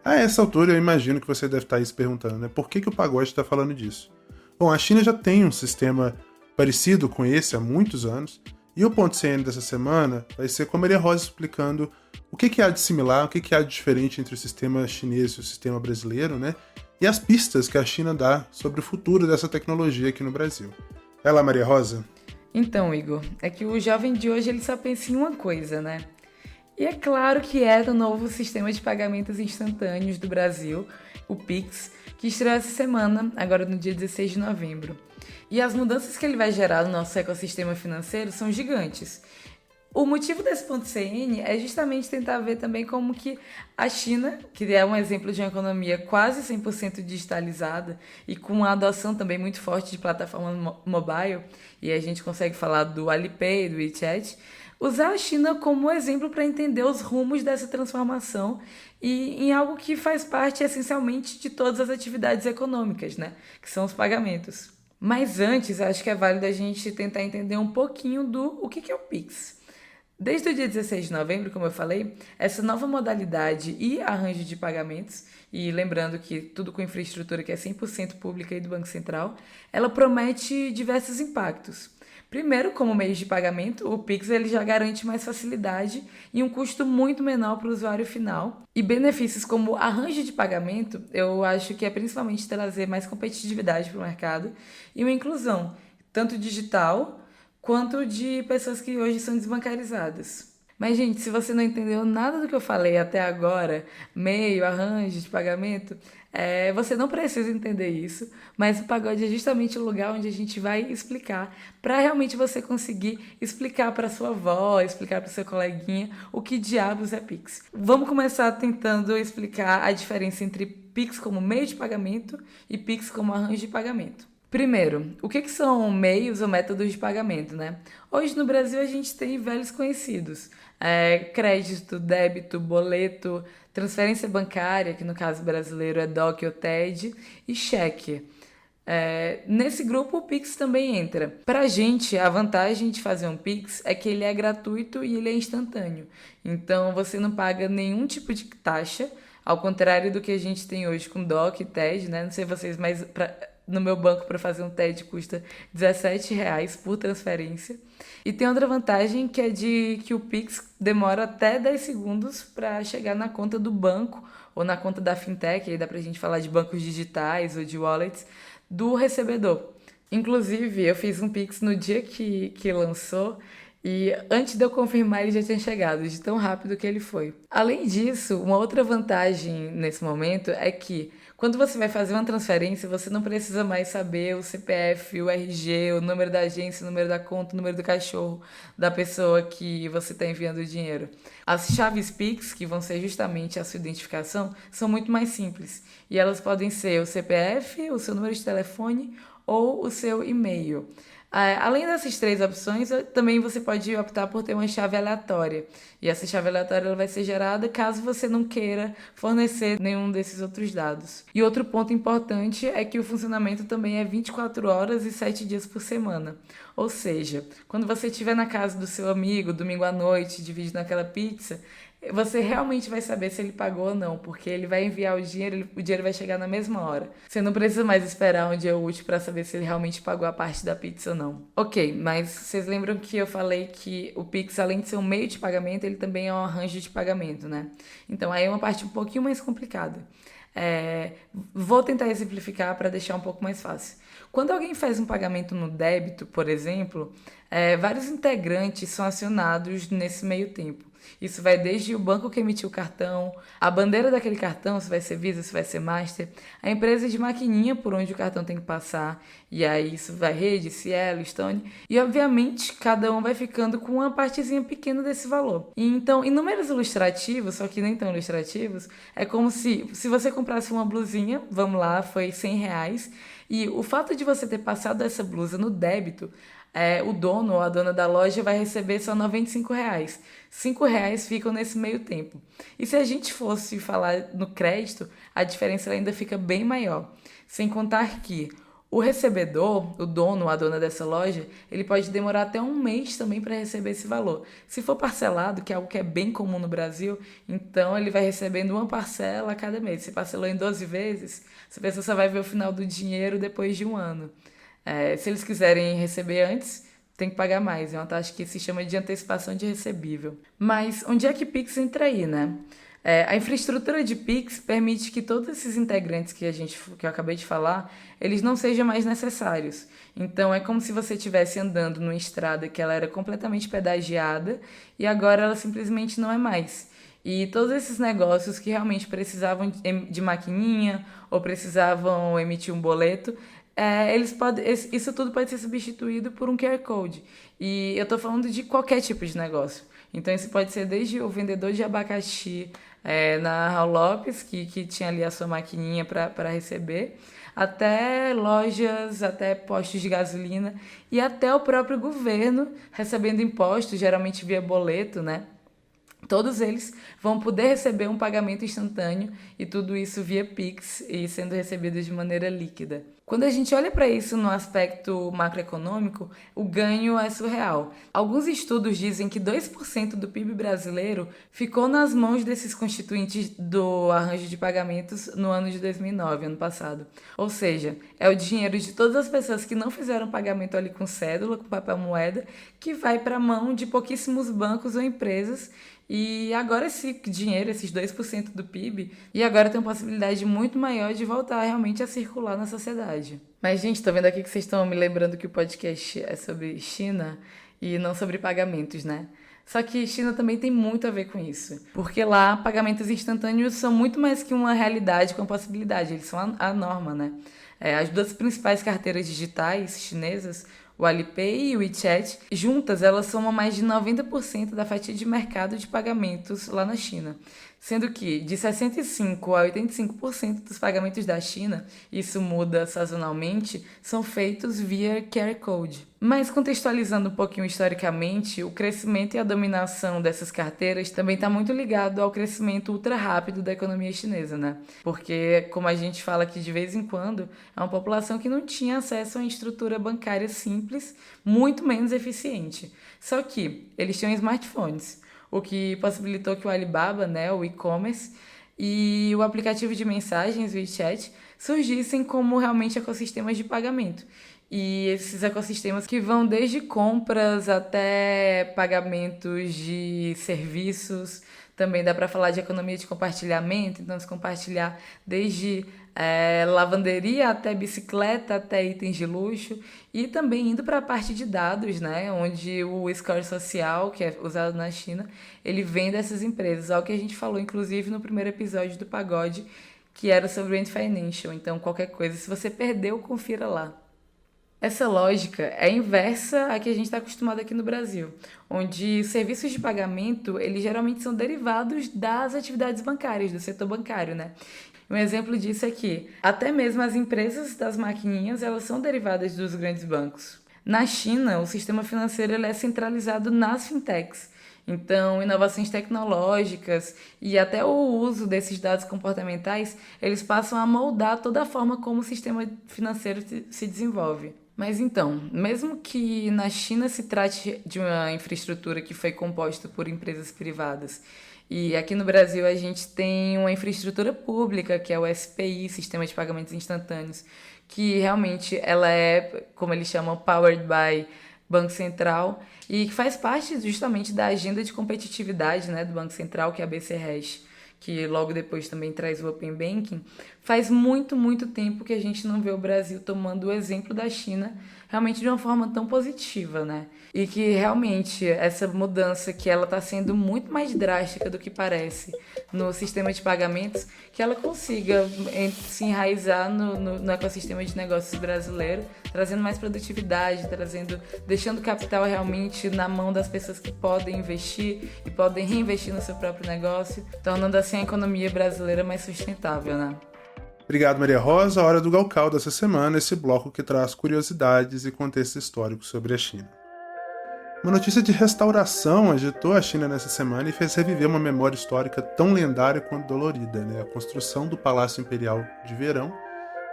A essa altura eu imagino que você deve estar aí se perguntando, né, por que o Pagode está falando disso? Bom, a China já tem um sistema parecido com esse há muitos anos, e o ponto CN dessa semana vai ser com a Maria Rosa explicando o que há de similar, o que há de diferente entre o sistema chinês e o sistema brasileiro, né? E as pistas que a China dá sobre o futuro dessa tecnologia aqui no Brasil. Vai lá, Maria Rosa. Então, Igor, é que o jovem de hoje ele só pensa em uma coisa, né? E é claro que é do novo sistema de pagamentos instantâneos do Brasil, o Pix, que estreou essa semana, agora no dia 16 de novembro. E as mudanças que ele vai gerar no nosso ecossistema financeiro são gigantes. O motivo desse ponto CN é justamente tentar ver também como que a China, que é um exemplo de uma economia quase 100% digitalizada e com uma adoção também muito forte de plataforma mobile, e a gente consegue falar do Alipay, do WeChat, usar a China como exemplo para entender os rumos dessa transformação e em algo que faz parte essencialmente de todas as atividades econômicas, né? Que são os pagamentos. Mas antes, acho que é válido a gente tentar entender um pouquinho do o que é o Pix. Desde o dia 16 de novembro, como eu falei, essa nova modalidade e arranjo de pagamentos, e lembrando que tudo com infraestrutura que é 100% pública e do Banco Central, ela promete diversos impactos. Primeiro, como meio de pagamento, o Pix ele já garante mais facilidade e um custo muito menor para o usuário final. E benefícios como arranjo de pagamento, eu acho que é principalmente trazer mais competitividade para o mercado e uma inclusão, tanto digital quanto de pessoas que hoje são desbancarizadas. Mas, gente, se você não entendeu nada do que eu falei até agora, meio, arranjo de pagamento, você não precisa entender isso, mas o Pagode é justamente o lugar onde a gente vai explicar, para realmente você conseguir explicar para sua avó, explicar para seu coleguinha o que diabos é Pix. Vamos começar tentando explicar a diferença entre Pix como meio de pagamento e Pix como arranjo de pagamento. Primeiro, o que são meios ou métodos de pagamento, né? Hoje no Brasil a gente tem velhos conhecidos, crédito, débito, boleto, transferência bancária, que no caso brasileiro é DOC ou TED, e cheque. Nesse grupo o Pix também entra. Pra gente, a vantagem de fazer um Pix é que ele é gratuito e ele é instantâneo. Então você não paga nenhum tipo de taxa, ao contrário do que a gente tem hoje com DOC e TED, né? Não sei vocês, mas no meu banco para fazer um TED custa R$17 por transferência. E tem outra vantagem que é de que o Pix demora até 10 segundos para chegar na conta do banco ou na conta da fintech, aí dá pra gente falar de bancos digitais ou de wallets, do recebedor. Inclusive, eu fiz um Pix no dia que lançou e antes de eu confirmar ele já tinha chegado, de tão rápido que ele foi. Além disso, uma outra vantagem nesse momento é que quando você vai fazer uma transferência, você não precisa mais saber o CPF, o RG, o número da agência, o número da conta, o número do cachorro da pessoa que você está enviando o dinheiro. As chaves Pix, que vão ser justamente a sua identificação, são muito mais simples. E elas podem ser o CPF, o seu número de telefone ou o seu e-mail. Além dessas três opções, também você pode optar por ter uma chave aleatória. E essa chave aleatória ela vai ser gerada caso você não queira fornecer nenhum desses outros dados. E outro ponto importante é que o funcionamento também é 24 horas e 7 dias por semana. Ou seja, quando você estiver na casa do seu amigo, domingo à noite, dividindo aquela pizza, você realmente vai saber se ele pagou ou não, porque ele vai enviar o dinheiro vai chegar na mesma hora. Você não precisa mais esperar um dia útil para saber se ele realmente pagou a parte da pizza ou não. Ok, mas vocês lembram que eu falei que o Pix, além de ser um meio de pagamento, ele também é um arranjo de pagamento, né? Então aí é uma parte um pouquinho mais complicada. Vou tentar exemplificar para deixar um pouco mais fácil. Quando alguém faz um pagamento no débito, por exemplo, vários integrantes são acionados nesse meio tempo. Isso vai desde o banco que emitiu o cartão, a bandeira daquele cartão, se vai ser Visa, se vai ser Master, a empresa de maquininha por onde o cartão tem que passar, e aí isso vai Rede, Cielo, Stone, e obviamente cada um vai ficando com uma partezinha pequena desse valor. E então, em números ilustrativos, só que nem tão ilustrativos, é como se você comprasse uma blusinha, vamos lá, foi R$100, e o fato de você ter passado essa blusa no débito, o dono ou a dona da loja vai receber só R$ 95. R$ 5 ficam nesse meio tempo. E se a gente fosse falar no crédito, a diferença ainda fica bem maior. Sem contar que o recebedor, o dono ou a dona dessa loja, ele pode demorar até um mês também para receber esse valor. Se for parcelado, que é algo que é bem comum no Brasil, então ele vai recebendo uma parcela a cada mês. Se parcelou em 12 vezes, essa pessoa só vai ver o final do dinheiro depois de um ano. Se eles quiserem receber antes, tem que pagar mais. É uma taxa que se chama de antecipação de recebível. Mas onde é que Pix entra aí, né? A infraestrutura de Pix permite que todos esses integrantes que eu acabei de falar, eles não sejam mais necessários. Então é como se você estivesse andando numa estrada que ela era completamente pedagiada e agora ela simplesmente não é mais. E todos esses negócios que realmente precisavam de maquininha ou precisavam emitir um boleto, isso tudo pode ser substituído por um QR Code. E eu estou falando de qualquer tipo de negócio. Então isso pode ser desde o vendedor de abacaxi na Raul Lopes, que tinha ali a sua maquininha para receber, até lojas, até postos de gasolina e até o próprio governo recebendo impostos, geralmente via boleto, né? Todos eles vão poder receber um pagamento instantâneo e tudo isso via Pix e sendo recebido de maneira líquida. Quando a gente olha para isso no aspecto macroeconômico, o ganho é surreal. Alguns estudos dizem que 2% do PIB brasileiro ficou nas mãos desses constituintes do arranjo de pagamentos no ano de 2009, ano passado. Ou seja, é o dinheiro de todas as pessoas que não fizeram pagamento ali com cédula, com papel moeda, que vai para a mão de pouquíssimos bancos ou empresas. E agora esse dinheiro, esses 2% do PIB, e agora tem uma possibilidade muito maior de voltar realmente a circular na sociedade. Mas, gente, tô vendo aqui que vocês estão me lembrando que o podcast é sobre China e não sobre pagamentos, né? Só que China também tem muito a ver com isso. Porque lá, pagamentos instantâneos são muito mais que uma realidade com a possibilidade. Eles são a norma, né? As duas principais carteiras digitais chinesas, o Alipay e o WeChat, juntas elas somam mais de 90% da fatia de mercado de pagamentos lá na China. Sendo que de 65% a 85% dos pagamentos da China, isso muda sazonalmente, são feitos via QR Code. Mas contextualizando um pouquinho historicamente, o crescimento e a dominação dessas carteiras também está muito ligado ao crescimento ultra rápido da economia chinesa, né? Porque, como a gente fala aqui de vez em quando, é uma população que não tinha acesso a uma estrutura bancária simples, muito menos eficiente. Só que eles tinham smartphones, o que possibilitou que o Alibaba, né, o e-commerce, e o aplicativo de mensagens, o WeChat, surgissem como realmente ecossistemas de pagamento. E esses ecossistemas que vão desde compras até pagamentos de serviços. Também dá para falar de economia de compartilhamento, então se compartilhar desde lavanderia até bicicleta, até itens de luxo, e também indo para a parte de dados, né, onde o score social, que é usado na China, ele vem dessas empresas, algo que a gente falou inclusive no primeiro episódio do Pagode, que era sobre o Ant Financial. Então qualquer coisa, se você perdeu, confira lá. Essa lógica é inversa à que a gente está acostumado aqui no Brasil, onde serviços de pagamento, eles geralmente são derivados das atividades bancárias, do setor bancário, né? Um exemplo disso é que até mesmo as empresas das maquininhas, elas são derivadas dos grandes bancos. Na China, o sistema financeiro ele é centralizado nas fintechs. Então, inovações tecnológicas e até o uso desses dados comportamentais, eles passam a moldar toda a forma como o sistema financeiro se desenvolve. Mas então, mesmo que na China se trate de uma infraestrutura que foi composta por empresas privadas, e aqui no Brasil a gente tem uma infraestrutura pública, que é o SPI, Sistema de Pagamentos Instantâneos, que realmente ela é, como eles chamam, powered by Banco Central, e que faz parte justamente da agenda de competitividade, né, do Banco Central, que é a BC-Hash, que logo depois também traz o Open Banking. Faz muito, muito tempo que a gente não vê o Brasil tomando o exemplo da China realmente de uma forma tão positiva, né? E que realmente essa mudança que ela está sendo muito mais drástica do que parece no sistema de pagamentos, que ela consiga se enraizar no ecossistema de negócios brasileiro, trazendo mais produtividade, deixando o capital realmente na mão das pessoas que podem investir e podem reinvestir no seu próprio negócio, tornando assim a economia brasileira mais sustentável, né? Obrigado, Maria Rosa. A Hora do Galcão dessa semana, esse bloco que traz curiosidades e contexto histórico sobre a China. Uma notícia de restauração agitou a China nessa semana e fez reviver uma memória histórica tão lendária quanto dolorida, né? A construção do Palácio Imperial de Verão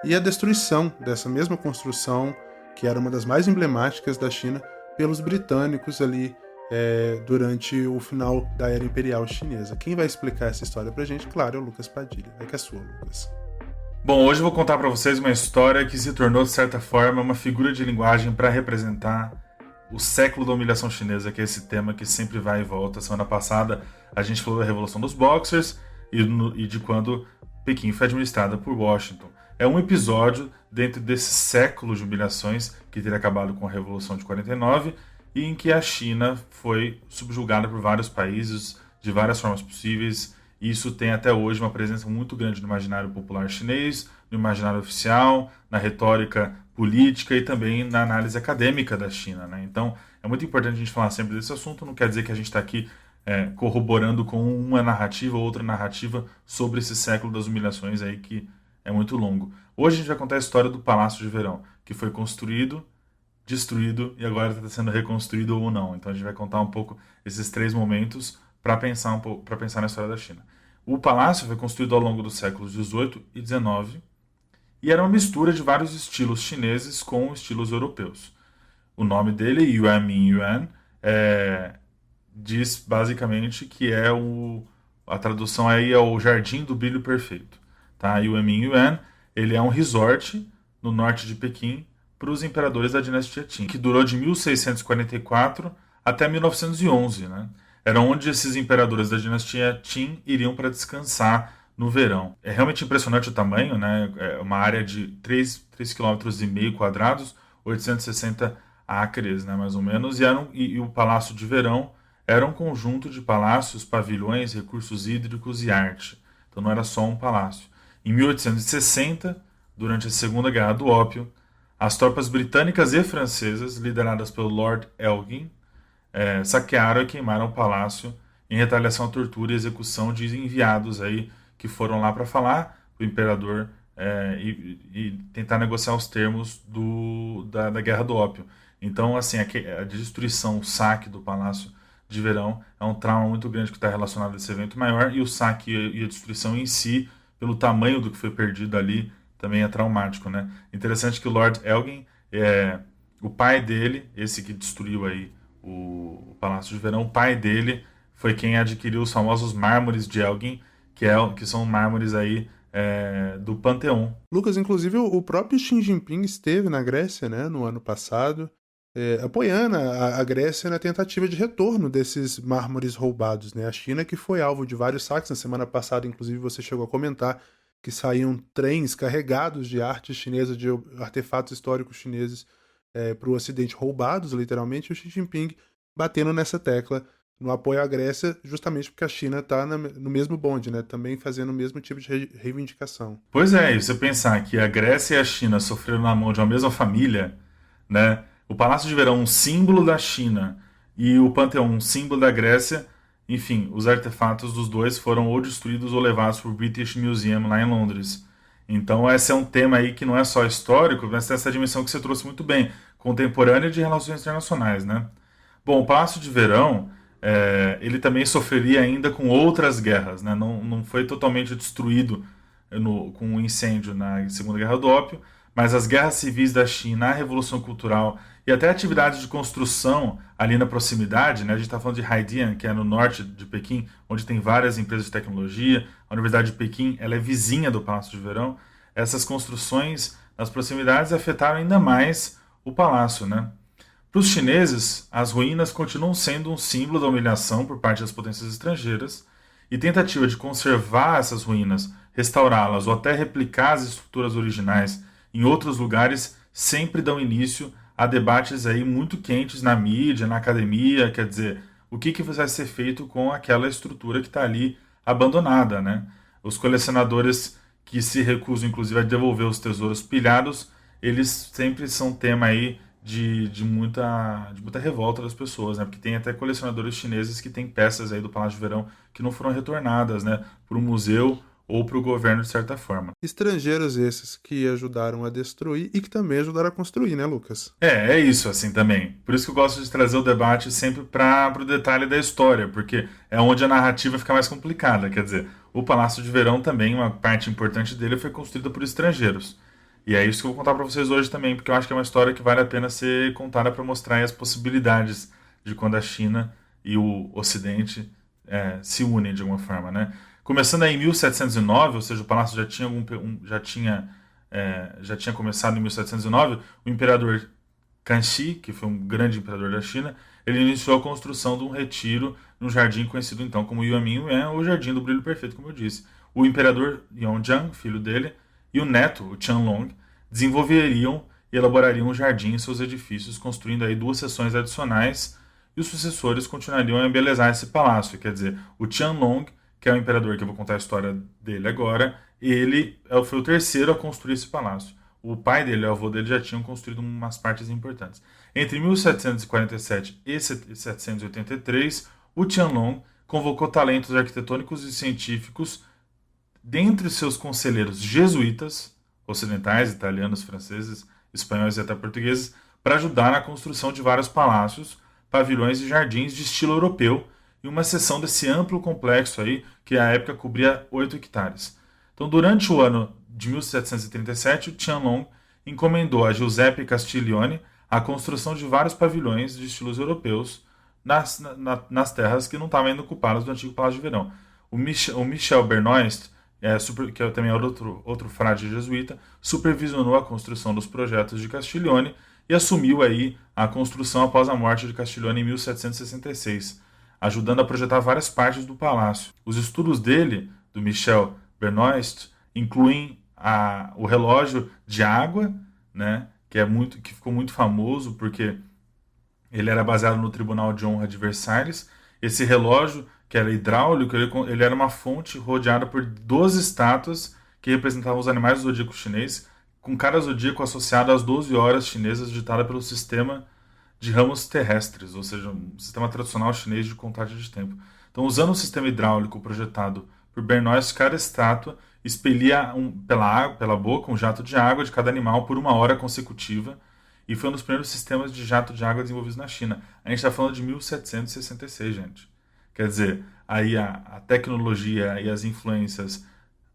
e a destruição dessa mesma construção, que era uma das mais emblemáticas da China, pelos britânicos ali durante o final da Era Imperial Chinesa. Quem vai explicar essa história pra gente, claro, é o Lucas Padilha. É que é sua, Lucas. Bom, hoje eu vou contar para vocês uma história que se tornou, de certa forma, uma figura de linguagem para representar o século da humilhação chinesa, que é esse tema que sempre vai e volta. Semana passada a gente falou da Revolução dos Boxers e de quando Pequim foi administrada por Washington. É um episódio dentro desse século de humilhações que teria acabado com a Revolução de 49 e em que a China foi subjugada por vários países de várias formas possíveis. Isso tem até hoje uma presença muito grande no imaginário popular chinês, no imaginário oficial, na retórica política e também na análise acadêmica da China, né? Então, é muito importante a gente falar sempre desse assunto. Não quer dizer que a gente está aqui corroborando com uma narrativa ou outra narrativa sobre esse século das humilhações aí que é muito longo. Hoje a gente vai contar a história do Palácio de Verão, que foi construído, destruído e agora está sendo reconstruído ou não. Então a gente vai contar um pouco esses três momentos para pensar na história da China. O palácio foi construído ao longo dos séculos XVIII e XIX e era uma mistura de vários estilos chineses com estilos europeus. O nome dele, Yuanmingyuan, diz basicamente que a tradução aí é o Jardim do Brilho Perfeito. Tá? Yuanmingyuan, ele é um resort no norte de Pequim para os imperadores da dinastia Qin, que durou de 1644 até 1911, né? Era onde esses imperadores da dinastia Qin iriam para descansar no verão. É realmente impressionante o tamanho, né? É uma área de 3,5 km², 860 acres, né, mais ou menos, e o Palácio de Verão era um conjunto de palácios, pavilhões, recursos hídricos e arte. Então não era só um palácio. Em 1860, durante a Segunda Guerra do Ópio, as tropas britânicas e francesas, lideradas pelo Lord Elgin, saquearam e queimaram o palácio em retaliação à tortura e execução de enviados aí que foram lá para falar com o imperador e tentar negociar os termos da Guerra do Ópio. Então, assim, a destruição, o saque do Palácio de Verão é um trauma muito grande que está relacionado a esse evento maior, e o saque e a destruição em si, pelo tamanho do que foi perdido ali, também é traumático, né? Interessante que o Lord Elgin, o pai dele, esse que destruiu aí o Palácio de Verão, o pai dele foi quem adquiriu os famosos mármores de Elgin, que são mármores aí do Panteão. Lucas, inclusive o próprio Xi Jinping esteve na Grécia, né, no ano passado, apoiando a Grécia na tentativa de retorno desses mármores roubados, né? A China que foi alvo de vários saques. Na semana passada, inclusive, você chegou a comentar que saíam trens carregados de arte chinesa, de artefatos históricos chineses para o Ocidente, roubados, literalmente, e o Xi Jinping batendo nessa tecla no apoio à Grécia, justamente porque a China está no mesmo bonde, né? Também fazendo o mesmo tipo de reivindicação. Pois é, e você pensar que a Grécia e a China sofreram na mão de uma mesma família, né? O Palácio de Verão, um símbolo da China, e o Panteão, um símbolo da Grécia. Enfim, os artefatos dos dois foram ou destruídos ou levados para o British Museum lá em Londres. Então esse é um tema aí que não é só histórico, mas tem essa dimensão que você trouxe muito bem, contemporânea de relações internacionais, né? Bom, o Palácio de Verão, ele também sofreria ainda com outras guerras, né? Não foi totalmente destruído com um incêndio na Segunda Guerra do Ópio, mas as guerras civis da China, a Revolução Cultural e até atividades de construção ali na proximidade, né? A gente está falando de Haidian, que é no norte de Pequim, onde tem várias empresas de tecnologia. A Universidade de Pequim, ela é vizinha do Palácio de Verão. Essas construções nas proximidades afetaram ainda mais o palácio, né? Para os chineses, as ruínas continuam sendo um símbolo da humilhação por parte das potências estrangeiras, e tentativa de conservar essas ruínas, restaurá-las ou até replicar as estruturas originais em outros lugares sempre dão início a debates aí muito quentes na mídia, na academia. Quer dizer, o que vai ser feito com aquela estrutura que está ali abandonada, né? Os colecionadores que se recusam, inclusive, a devolver os tesouros pilhados, eles sempre são tema aí de muita revolta das pessoas, né? Porque tem até colecionadores chineses que têm peças aí do Palácio de Verão que não foram retornadas, né, para um museu ou para o governo de certa forma. Estrangeiros esses que ajudaram a destruir e que também ajudaram a construir, né, Lucas? É isso assim também. Por isso que eu gosto de trazer o debate sempre para o detalhe da história, porque é onde a narrativa fica mais complicada. Quer dizer, o Palácio de Verão também, uma parte importante dele foi construída por estrangeiros. E é isso que eu vou contar para vocês hoje também, porque eu acho que é uma história que vale a pena ser contada para mostrar aí as possibilidades de quando a China e o Ocidente se unem de alguma forma, né? Começando aí em 1709, ou seja, o palácio já tinha começado em 1709, o imperador Kangxi, que foi um grande imperador da China, ele iniciou a construção de um retiro num jardim conhecido então como Yuanmingyuan, ou Jardim do Brilho Perfeito, como eu disse. O imperador Yongzheng, filho dele, e o neto, o Qianlong, desenvolveriam e elaborariam um jardim em seus edifícios, construindo aí 2 seções adicionais, e os sucessores continuariam a embelezar esse palácio. Quer dizer, o Qianlong, que é o imperador que eu vou contar a história dele agora, ele foi o terceiro a construir esse palácio. O pai dele e o avô dele já tinham construído umas partes importantes. Entre 1747 e 1783, o Qianlong convocou talentos arquitetônicos e científicos dentre seus conselheiros jesuítas, ocidentais, italianos, franceses, espanhóis e até portugueses, para ajudar na construção de vários palácios, pavilhões e jardins de estilo europeu, e uma seção desse amplo complexo aí, que à época cobria 8 hectares. Então, durante o ano de 1737, o Qianlong encomendou a Giuseppe Castiglione a construção de vários pavilhões de estilos europeus nas terras que não estavam ainda ocupadas do antigo Palácio de Verão. O Michel Bernoist, que também era outro frade jesuíta, supervisionou a construção dos projetos de Castiglione e assumiu aí a construção após a morte de Castiglione em 1766, ajudando a projetar várias partes do palácio. Os estudos dele, do Michel Bernoist, incluem o relógio de água, né, que ficou muito famoso porque ele era baseado no Tribunal de Honra de Versalhes. Esse relógio, que era hidráulico, ele era uma fonte rodeada por 12 estátuas que representavam os animais do zodíaco chinês, com cada zodíaco associado às 12 horas chinesas ditada pelo sistema de ramos terrestres, ou seja, um sistema tradicional chinês de contagem de tempo. Então, usando o sistema hidráulico projetado por Bernois, cada estátua expelia pela boca um jato de água de cada animal por 1 hora consecutiva, e foi um dos primeiros sistemas de jato de água desenvolvidos na China. A gente está falando de 1766, gente. Quer dizer, aí a tecnologia e as influências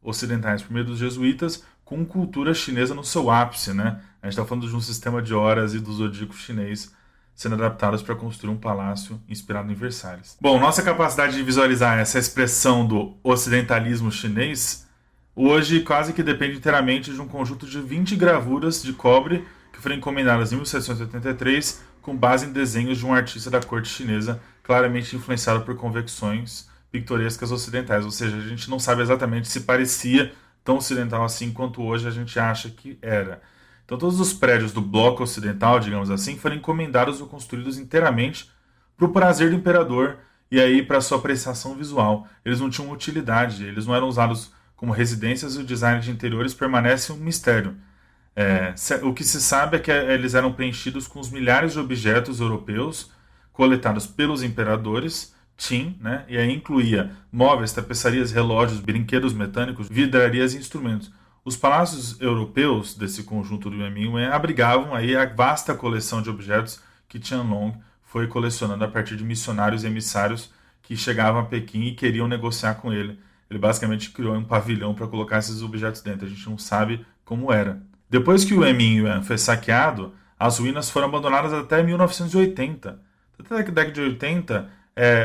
ocidentais, primeiro dos jesuítas, com cultura chinesa no seu ápice, né? A gente está falando de um sistema de horas e do zodíaco chinês sendo adaptados para construir um palácio inspirado em Versalhes. Bom, nossa capacidade de visualizar essa expressão do ocidentalismo chinês hoje quase que depende inteiramente de um conjunto de 20 gravuras de cobre que foram encomendadas em 1783 com base em desenhos de um artista da corte chinesa claramente influenciado por convecções pitorescas ocidentais, ou seja, a gente não sabe exatamente se parecia tão ocidental assim quanto hoje a gente acha que era. Então todos os prédios do bloco ocidental, digamos assim, foram encomendados ou construídos inteiramente para o prazer do imperador e aí para sua apreciação visual. Eles não tinham utilidade, eles não eram usados como residências e o design de interiores permanece um mistério. O que se sabe é que eles eram preenchidos com os milhares de objetos europeus coletados pelos imperadores Qin, né? E aí incluía móveis, tapeçarias, relógios, brinquedos mecânicos, vidrarias e instrumentos. Os palácios europeus desse conjunto do Yuanmingyuan abrigavam aí a vasta coleção de objetos que Qianlong foi colecionando a partir de missionários e emissários que chegavam a Pequim e queriam negociar com ele. Ele basicamente criou um pavilhão para colocar esses objetos dentro. A gente não sabe como era. Depois que o Yuanmingyuan foi saqueado, as ruínas foram abandonadas até 1980. Até a década de 80,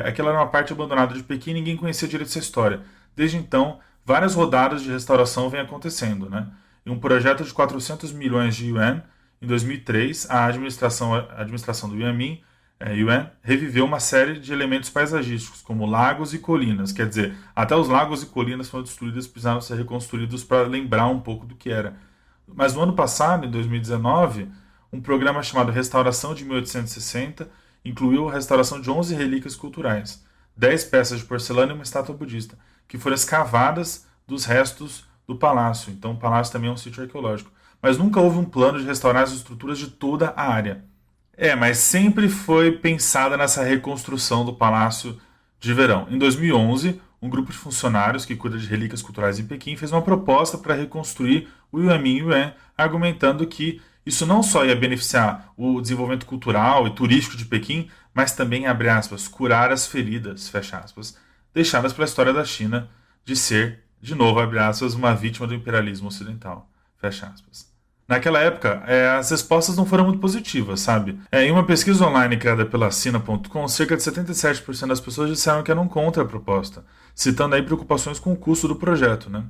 aquela era uma parte abandonada de Pequim e ninguém conhecia direito essa história. Desde então, várias rodadas de restauração vêm acontecendo, né? Em um projeto de 400 milhões de yuan, em 2003, a administração do Yuan reviveu uma série de elementos paisagísticos, como lagos e colinas. Quer dizer, até os lagos e colinas foram destruídos e precisaram ser reconstruídos para lembrar um pouco do que era. Mas no ano passado, em 2019, um programa chamado Restauração de 1860 incluiu a restauração de 11 relíquias culturais, 10 peças de porcelana e uma estátua budista, que foram escavadas dos restos do palácio. Então o palácio também é um sítio arqueológico. Mas nunca houve um plano de restaurar as estruturas de toda a área. Mas sempre foi pensada nessa reconstrução do Palácio de Verão. Em 2011, um grupo de funcionários que cuida de relíquias culturais em Pequim fez uma proposta para reconstruir o Yuanmingyuan, argumentando que isso não só ia beneficiar o desenvolvimento cultural e turístico de Pequim, mas também, abre aspas, curar as feridas, fecha aspas, deixadas pela história da China de ser, de novo, abre aspas, uma vítima do imperialismo ocidental, fecha aspas. Naquela época, as respostas não foram muito positivas, sabe? Em uma pesquisa online criada pela Sina.com, cerca de 77% das pessoas disseram que eram contra a proposta, citando aí preocupações com o custo do projeto, né?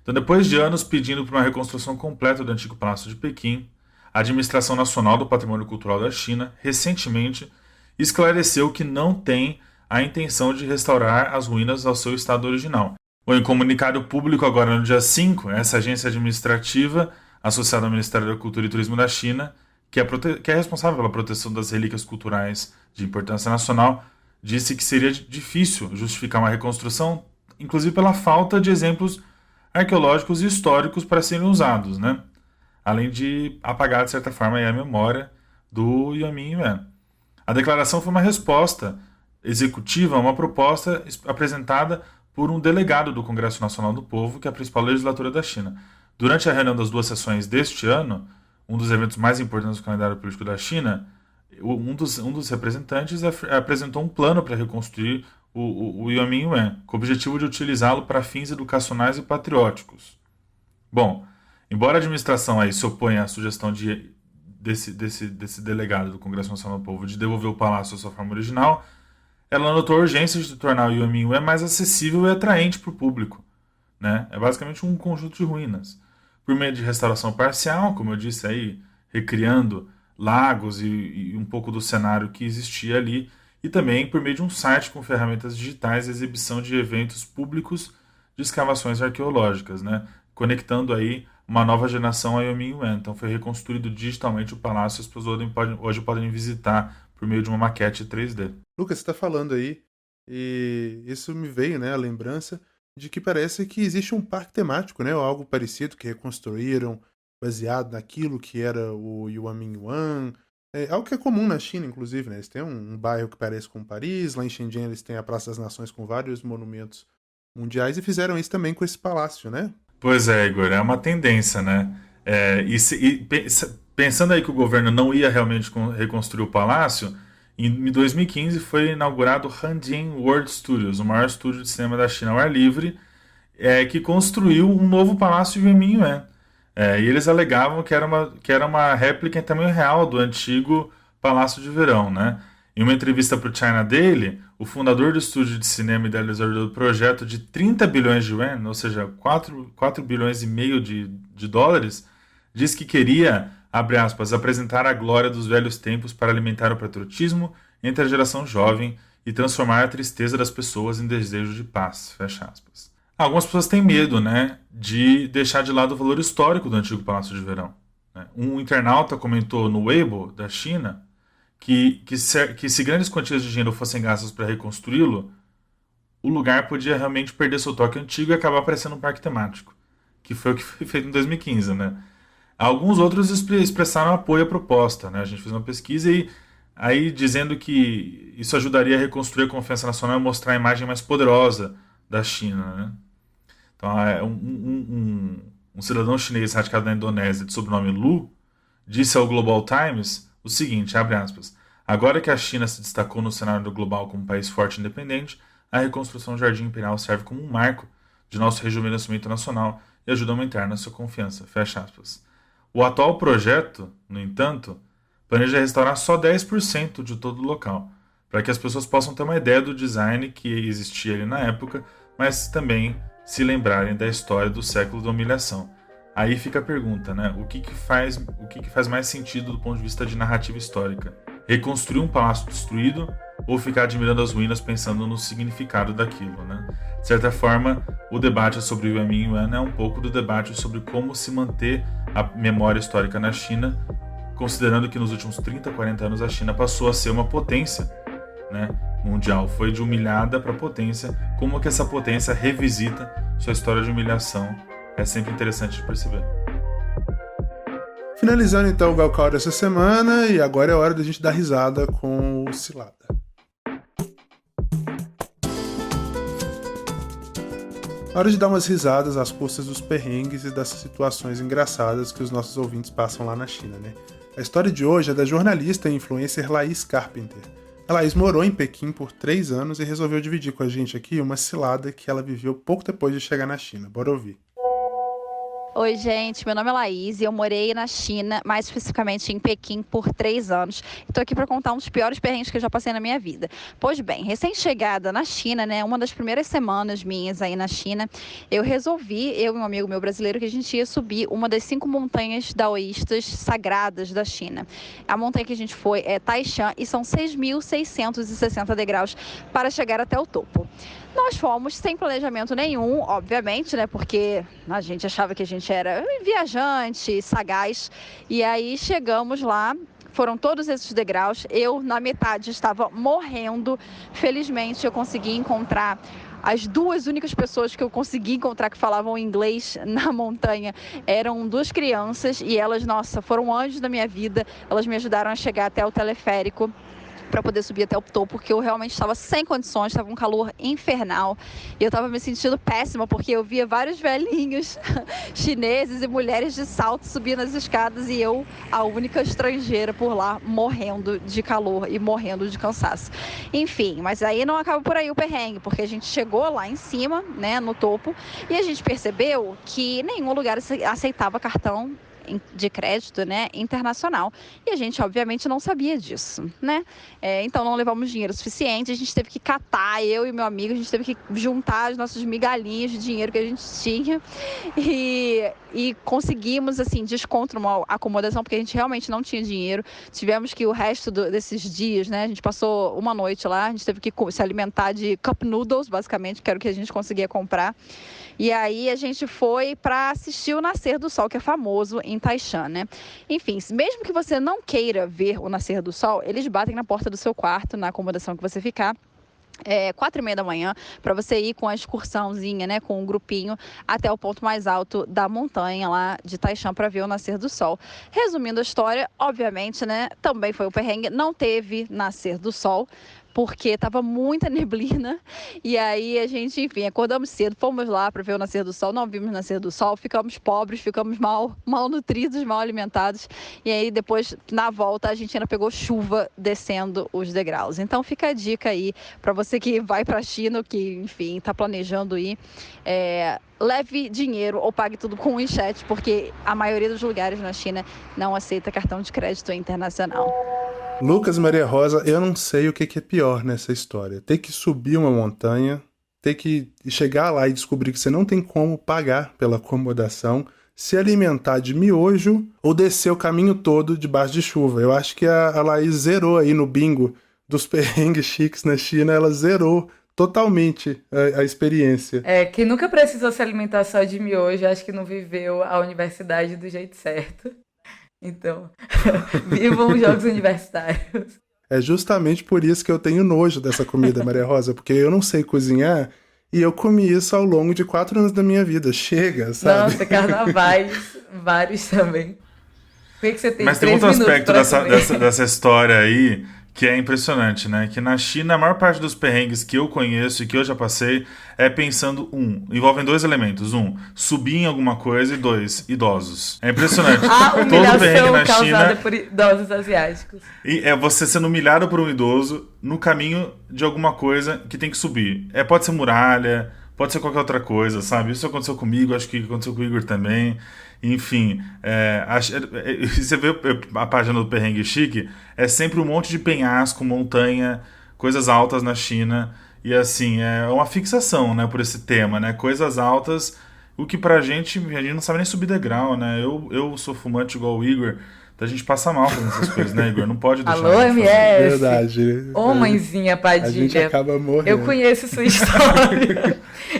Então, depois de anos pedindo por uma reconstrução completa do antigo Palácio de Pequim, a Administração Nacional do Patrimônio Cultural da China, recentemente, esclareceu que não tem a intenção de restaurar as ruínas ao seu estado original. Em comunicado público agora no dia 5, essa agência administrativa associada ao Ministério da Cultura e Turismo da China, que é responsável pela proteção das relíquias culturais de importância nacional, disse que seria difícil justificar uma reconstrução, inclusive pela falta de exemplos arqueológicos e históricos para serem usados, né? Além de apagar, de certa forma, a memória do Yuanmingyuan. A declaração foi uma resposta executiva a uma proposta apresentada por um delegado do Congresso Nacional do Povo, que é a principal legislatura da China. Durante a reunião das 2 sessões deste ano, um dos eventos mais importantes do calendário político da China, um dos representantes apresentou um plano para reconstruir o Yuanmingyuan, com o objetivo de utilizá-lo para fins educacionais e patrióticos. Bom, embora a administração aí se oponha à sugestão desse delegado do Congresso Nacional do Povo de devolver o palácio à sua forma original, ela notou a urgência de tornar o Yuanmingyuan mais acessível e atraente para o público, né? É basicamente um conjunto de ruínas. Por meio de restauração parcial, como eu disse aí, recriando lagos e um pouco do cenário que existia ali, e também por meio de um site com ferramentas digitais e exibição de eventos públicos de escavações arqueológicas, né? Conectando aí uma nova geração ao Yuanmingyuan. Então foi reconstruído digitalmente o palácio, as pessoas hoje podem visitar por meio de uma maquete 3D. Lucas, você está falando aí, e isso me veio, né, a lembrança de que parece que existe um parque temático, né, ou algo parecido que reconstruíram baseado naquilo que era o Yuanmingyuan. É algo que é comum na China, inclusive, né? Eles têm um bairro que parece com Paris, lá em Shenzhen eles têm a Praça das Nações com vários monumentos mundiais e fizeram isso também com esse palácio, né? Pois é, Igor, é uma tendência, né? Pensando aí que o governo não ia realmente reconstruir o palácio, em 2015 foi inaugurado o Hanjin World Studios, o maior estúdio de cinema da China ao ar livre, que construiu um novo palácio Yuanmingyuan. E eles alegavam que era uma réplica em tamanho real do antigo Palácio de Verão, né? Em uma entrevista para o China Daily, o fundador do estúdio de cinema e idealizador do projeto de 30 bilhões de yuan, ou seja, 4 bilhões e meio de dólares, disse que queria, abre aspas, apresentar a glória dos velhos tempos para alimentar o patriotismo entre a geração jovem e transformar a tristeza das pessoas em desejo de paz, fecha aspas. Algumas pessoas têm medo, né, de deixar de lado o valor histórico do antigo Palácio de Verão. Um internauta comentou no Weibo da China que se grandes quantias de dinheiro fossem gastas para reconstruí-lo, o lugar podia realmente perder seu toque antigo e acabar parecendo um parque temático, que foi o que foi feito em 2015, né? Alguns outros expressaram apoio à proposta, né? A gente fez uma pesquisa e aí dizendo que isso ajudaria a reconstruir a confiança nacional e mostrar a imagem mais poderosa da China, né? Então, um cidadão chinês radicado na Indonésia de sobrenome Lu disse ao Global Times o seguinte, abre aspas, agora que a China se destacou no cenário global como um país forte e independente, a reconstrução do Jardim Imperial serve como um marco de nosso rejuvenescimento nacional e ajuda a aumentar nossa confiança, fecha aspas. O atual projeto, no entanto, planeja restaurar só 10% de todo o local, para que as pessoas possam ter uma ideia do design que existia ali na época, mas também se lembrarem da história do século da humilhação. Aí fica a pergunta, né? O que faz mais sentido do ponto de vista de narrativa histórica? Reconstruir um palácio destruído ou ficar admirando as ruínas pensando no significado daquilo, né? De certa forma, o debate sobre o Yuanmingyuan é um pouco do debate sobre como se manter a memória histórica na China, considerando que nos últimos 30, 40 anos a China passou a ser uma potência, né, mundial. Foi de humilhada para potência. Como que essa potência revisita sua história de humilhação? É sempre interessante de perceber. Finalizando então o Galcão dessa semana, e agora é hora da gente dar risada com o Cilada. Hora de dar umas risadas às custas dos perrengues e das situações engraçadas que os nossos ouvintes passam lá na China, né? A história de hoje é da jornalista e influencer Laís Carpenter. A Laís morou em Pequim por 3 anos e resolveu dividir com a gente aqui uma cilada que ela viveu pouco depois de chegar na China. Bora ouvir. Oi, gente, meu nome é Laís e eu morei na China, mais especificamente em Pequim, por 3 anos. Estou aqui para contar um dos piores perrengues que eu já passei na minha vida. Pois bem, recém-chegada na China, né, uma das primeiras semanas minhas aí na China, eu e um amigo meu brasileiro, que a gente ia subir uma das 5 montanhas daoístas sagradas da China. A montanha que a gente foi é Taishan e são 6.660 degraus para chegar até o topo. Nós fomos sem planejamento nenhum, obviamente, né? Porque a gente achava que a gente era viajante, sagaz. E aí chegamos lá, foram todos esses degraus. Eu, na metade, estava morrendo. Felizmente, eu consegui encontrar as 2 únicas pessoas que eu consegui encontrar que falavam inglês na montanha. Eram 2 crianças e elas, nossa, foram anjos da minha vida. Elas me ajudaram a chegar até o teleférico para poder subir até o topo, porque eu realmente estava sem condições, estava um calor infernal e eu estava me sentindo péssima, porque eu via vários velhinhos chineses e mulheres de salto subindo as escadas e eu, a única estrangeira por lá, morrendo de calor e morrendo de cansaço. Enfim, mas aí não acaba por aí o perrengue, porque a gente chegou lá em cima, né, no topo, e a gente percebeu que nenhum lugar aceitava cartão de crédito, né, internacional. E a gente, obviamente, não sabia disso, né? Então, não levamos dinheiro suficiente, a gente teve que catar, eu e meu amigo, a gente teve que juntar as nossas migalhinhas de dinheiro que a gente tinha e conseguimos, assim, desconto numa acomodação, porque a gente realmente não tinha dinheiro. Tivemos que o resto desses dias, né, a gente passou uma noite lá, a gente teve que se alimentar de cup noodles, basicamente, que era o que a gente conseguia comprar. E aí a gente foi para assistir o nascer do sol, que é famoso em Taishan, né? Enfim, mesmo que você não queira ver o nascer do sol, eles batem na porta do seu quarto, na acomodação que você ficar, 4h30 da manhã, para você ir com a excursãozinha, né, com um grupinho até o ponto mais alto da montanha lá de Taishan para ver o nascer do sol. Resumindo a história, obviamente, né, também foi o perrengue, não teve nascer do sol, porque estava muita neblina, e aí a gente, enfim, acordamos cedo, fomos lá para ver o nascer do sol, não vimos o nascer do sol, ficamos pobres, ficamos mal nutridos, mal alimentados, e aí depois, na volta, a gente ainda pegou chuva descendo os degraus. Então fica a dica aí para você que vai para a China, que, enfim, está planejando ir, leve dinheiro ou pague tudo com WeChat, porque a maioria dos lugares na China não aceita cartão de crédito internacional. Lucas e Maria Rosa, eu não sei o que é pior nessa história. Ter que subir uma montanha, ter que chegar lá e descobrir que você não tem como pagar pela acomodação, se alimentar de miojo ou descer o caminho todo debaixo de chuva. Eu acho que a Laís zerou aí no bingo dos perrengues chiques na China, ela zerou totalmente a experiência. Quem nunca precisou se alimentar só de miojo, acho que não viveu a universidade do jeito certo. Então, vivam os jogos universitários. É justamente por isso que eu tenho nojo dessa comida, Maria Rosa, porque eu não sei cozinhar e eu comi isso ao longo de 4 anos da minha vida. Chega, sabe? Nossa, carnavais, vários também. Por que você tem Mas tem outro aspecto dessa história aí que é impressionante, né? Que na China, a maior parte dos perrengues que eu conheço e que eu já passei é pensando, envolvem 2 elementos. Subir em alguma coisa e 2, idosos. É impressionante. A Todo perrengue na causada China por idosos asiáticos. E é você sendo humilhado por um idoso no caminho de alguma coisa que tem que subir. Pode ser muralha, pode ser qualquer outra coisa, sabe? Isso aconteceu comigo, acho que aconteceu com o Igor também. Enfim, você vê a página do Perrengue Chique, é sempre um monte de penhasco, montanha, coisas altas na China. E assim, é uma fixação, né, por esse tema, né? Coisas altas, o que pra gente, a gente não sabe nem subir degrau, né? Eu sou fumante igual o Igor, então a gente passa mal fazendo essas coisas, né, Igor? Não pode deixar. Alô, MS! Verdade. Ô, mãezinha Padilha. A gente acaba morrendo. Eu conheço sua história.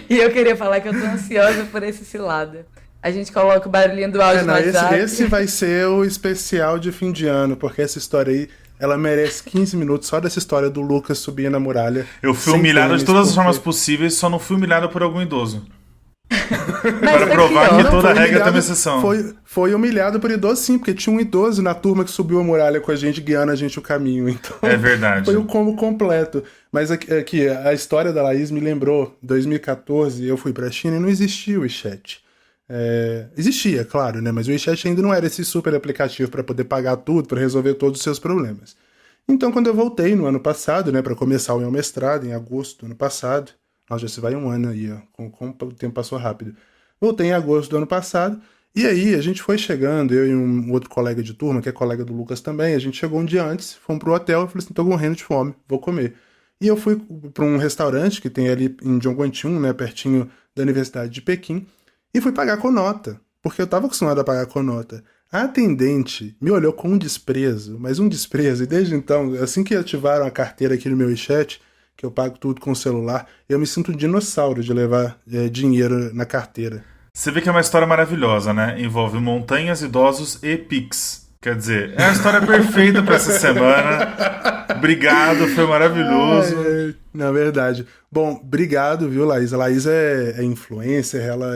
E eu queria falar que eu tô ansiosa por esse cilada. A gente coloca o barulhinho do áudio no WhatsApp. Esse vai ser o especial de fim de ano, porque essa história aí, ela merece 15 minutos só dessa história do Lucas subir na muralha. Eu fui humilhado de todas as formas possíveis, só não fui humilhado por algum idoso. Para provar aqui, que toda regra tem uma exceção. Foi humilhado por idoso, sim, porque tinha um idoso na turma que subiu a muralha com a gente, guiando a gente o caminho. Então, é verdade. Foi o combo completo. Mas aqui, a história da Laís me lembrou, 2014, eu fui pra China e não existia o WeChat. Existia, claro, né? Mas o WeChat ainda não era esse super aplicativo para poder pagar tudo, para resolver todos os seus problemas. Então, quando eu voltei no ano passado, né, para começar o meu mestrado, em agosto do ano passado, já se vai um ano aí, ó, como o tempo passou rápido. Voltei em agosto do ano passado, e aí a gente foi chegando, eu e um outro colega de turma, que é colega do Lucas também, a gente chegou um dia antes, fomos pro hotel, eu falei assim, tô morrendo de fome, vou comer. E eu fui para um restaurante que tem ali em Zhongguancun, né, pertinho da Universidade de Pequim, e fui pagar com nota, porque eu estava acostumado a pagar com nota. A atendente me olhou com um desprezo, mas um desprezo, e desde então, assim que ativaram a carteira aqui no meu WeChat, que eu pago tudo com o celular, eu me sinto um dinossauro de levar dinheiro na carteira. Você vê que é uma história maravilhosa, né? Envolve montanhas, idosos e Pix. Quer dizer, é a história perfeita para essa semana. Obrigado, foi maravilhoso. Na verdade. Bom, obrigado, viu, Laís? A Laís é influencer, ela,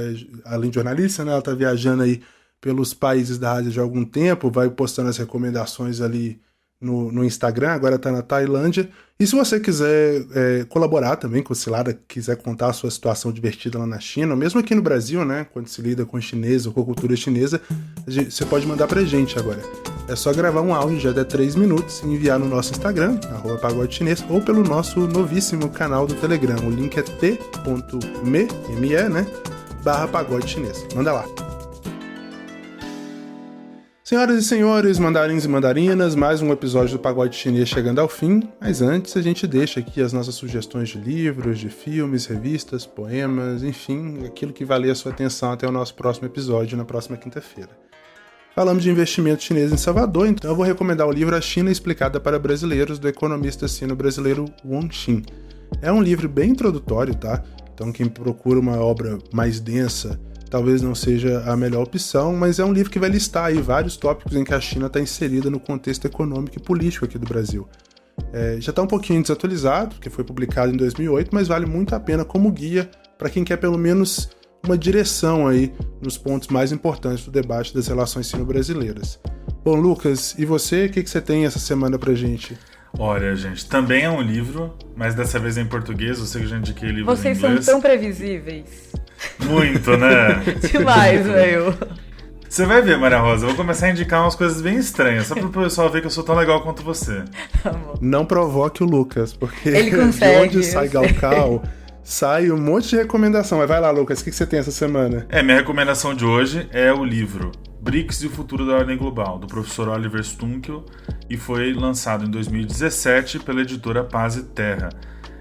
além de jornalista, né, ela tá viajando aí pelos países da Ásia de algum tempo, vai postando as recomendações ali no Instagram, agora tá na Tailândia. E se você quiser colaborar também com o Cilada, quiser contar a sua situação divertida lá na China, ou mesmo aqui no Brasil, né, quando se lida com chinês ou com a cultura chinesa, você pode mandar pra gente agora. É só gravar um áudio de até 3 minutos e enviar no nosso Instagram, @pagodechinês, ou pelo nosso novíssimo canal do Telegram. O link é t.me, né, /pagodechinês. Manda lá. Senhoras e senhores, mandarins e mandarinas, mais um episódio do Pagode Chinês chegando ao fim, mas antes a gente deixa aqui as nossas sugestões de livros, de filmes, revistas, poemas, enfim, aquilo que valer a sua atenção até o nosso próximo episódio, na próxima quinta-feira. Falamos de investimento chinês em Salvador, então eu vou recomendar o livro A China Explicada para Brasileiros, do economista sino-brasileiro Wong Xin. É um livro bem introdutório, tá? Então quem procura uma obra mais densa talvez não seja a melhor opção, mas é um livro que vai listar aí vários tópicos em que a China está inserida no contexto econômico e político aqui do Brasil. Já está um pouquinho desatualizado, porque foi publicado em 2008, mas vale muito a pena como guia para quem quer pelo menos uma direção aí nos pontos mais importantes do debate das relações sino-brasileiras. Bom, Lucas, e você, o que você tem essa semana pra gente? Olha, gente, também é um livro, mas dessa vez é em português, eu sei que eu já indiquei livro em inglês. Vocês são tão previsíveis. Muito, né? Demais, velho. Você vai ver, Maria Rosa, eu vou começar a indicar umas coisas bem estranhas, só pro pessoal ver que eu sou tão legal quanto você. Tá bom. Não provoque o Lucas, porque ele consegue, de onde sai Galcal, sai um monte de recomendação. Mas vai lá, Lucas, o que você tem essa semana? Minha recomendação de hoje é o livro BRICS e o Futuro da Ordem Global, do professor Oliver Stunkel, e foi lançado em 2017 pela editora Paz e Terra.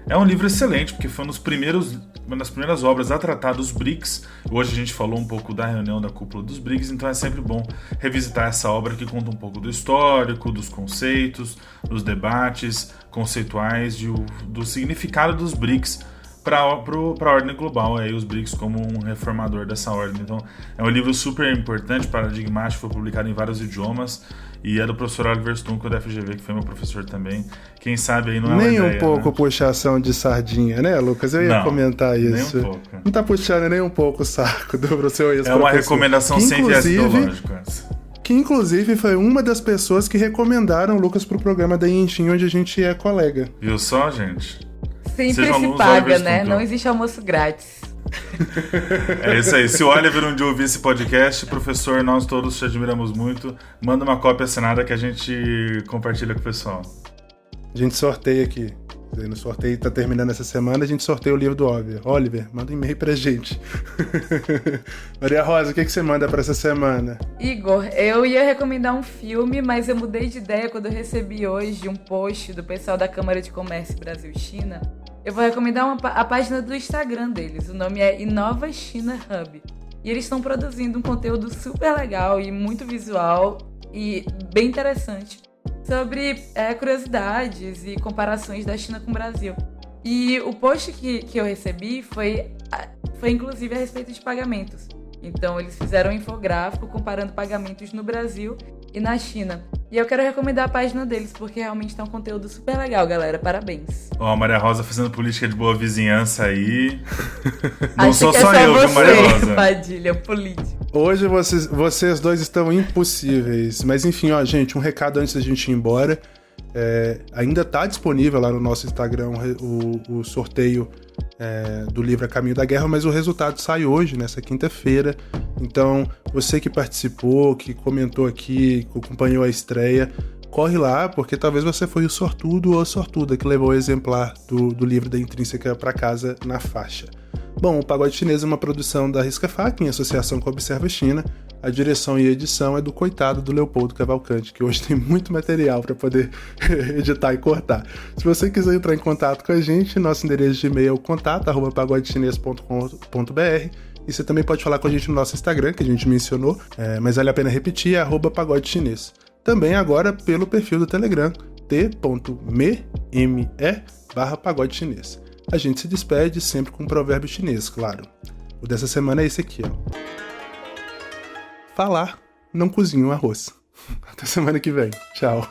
É um livro excelente, porque foi uma das primeiras obras a tratar dos BRICS. Hoje a gente falou um pouco da reunião da cúpula dos BRICS, então é sempre bom revisitar essa obra que conta um pouco do histórico, dos conceitos, dos debates conceituais, do significado dos BRICS para a ordem global, aí os BRICS como um reformador dessa ordem. Então é um livro super importante, paradigmático, foi publicado em vários idiomas e é do professor Oliver Stunkel da FGV, que foi meu professor também. Quem sabe aí não é uma nem ideia, um pouco, né? Puxação de sardinha, né, Lucas? Eu ia comentar isso. Nem um pouco. Não tá puxando nem um pouco o saco do seu ex-professor. É uma recomendação sem viés ideológico essa. Que inclusive foi uma das pessoas que recomendaram o Lucas pro programa da Yenchim, onde a gente é colega. Viu só, gente? Sempre se paga, né? Não existe almoço grátis. É isso aí. Se o Oliver um dia ouvir esse podcast, professor, nós todos te admiramos muito. Manda uma cópia assinada que a gente compartilha com o pessoal. A gente sorteia aqui. No sorteio tá terminando essa semana, a gente sorteia o livro do Oliver. Oliver, manda um e-mail pra gente. Maria Rosa, o que você manda pra essa semana? Igor, eu ia recomendar um filme, mas eu mudei de ideia quando eu recebi hoje um post do pessoal da Câmara de Comércio Brasil-China. Eu vou recomendar a página do Instagram deles. O nome é Inova China Hub. E eles estão produzindo um conteúdo super legal e muito visual e bem interessante sobre curiosidades e comparações da China com o Brasil. E o post que eu recebi foi inclusive a respeito de pagamentos. Então eles fizeram um infográfico comparando pagamentos no Brasil e na China. E eu quero recomendar a página deles, porque realmente tá um conteúdo super legal, galera. Parabéns. Ó, a Maria Rosa fazendo política de boa vizinhança aí. Não Acho sou que só é eu, você, viu, Maria Rosa? Padilha, política. Hoje vocês dois estão impossíveis. Mas enfim, ó, gente, um recado antes da gente ir embora. Ainda tá disponível lá no nosso Instagram o sorteio do livro A Caminho da Guerra, mas o resultado sai hoje, nessa quinta-feira. Então, você que participou, que comentou aqui, que acompanhou a estreia, corre lá, porque talvez você foi o sortudo ou a sortuda que levou o exemplar do livro da Intrínseca para casa na faixa. Bom, o Pagode Chinês é uma produção da Risca Fac, em associação com a Observa China. A direção e edição é do coitado do Leopoldo Cavalcante, que hoje tem muito material para poder editar e cortar. Se você quiser entrar em contato com a gente, nosso endereço de e-mail é o contato@pagodechinês.com.br, e você também pode falar com a gente no nosso Instagram, que a gente mencionou, mas vale a pena repetir, é @pagodechinês. Também agora pelo perfil do Telegram, t.me/pagode chinês. A gente se despede sempre com um provérbio chinês, claro. O dessa semana é esse aqui, ó. Falar não cozinha o arroz. Até semana que vem. Tchau.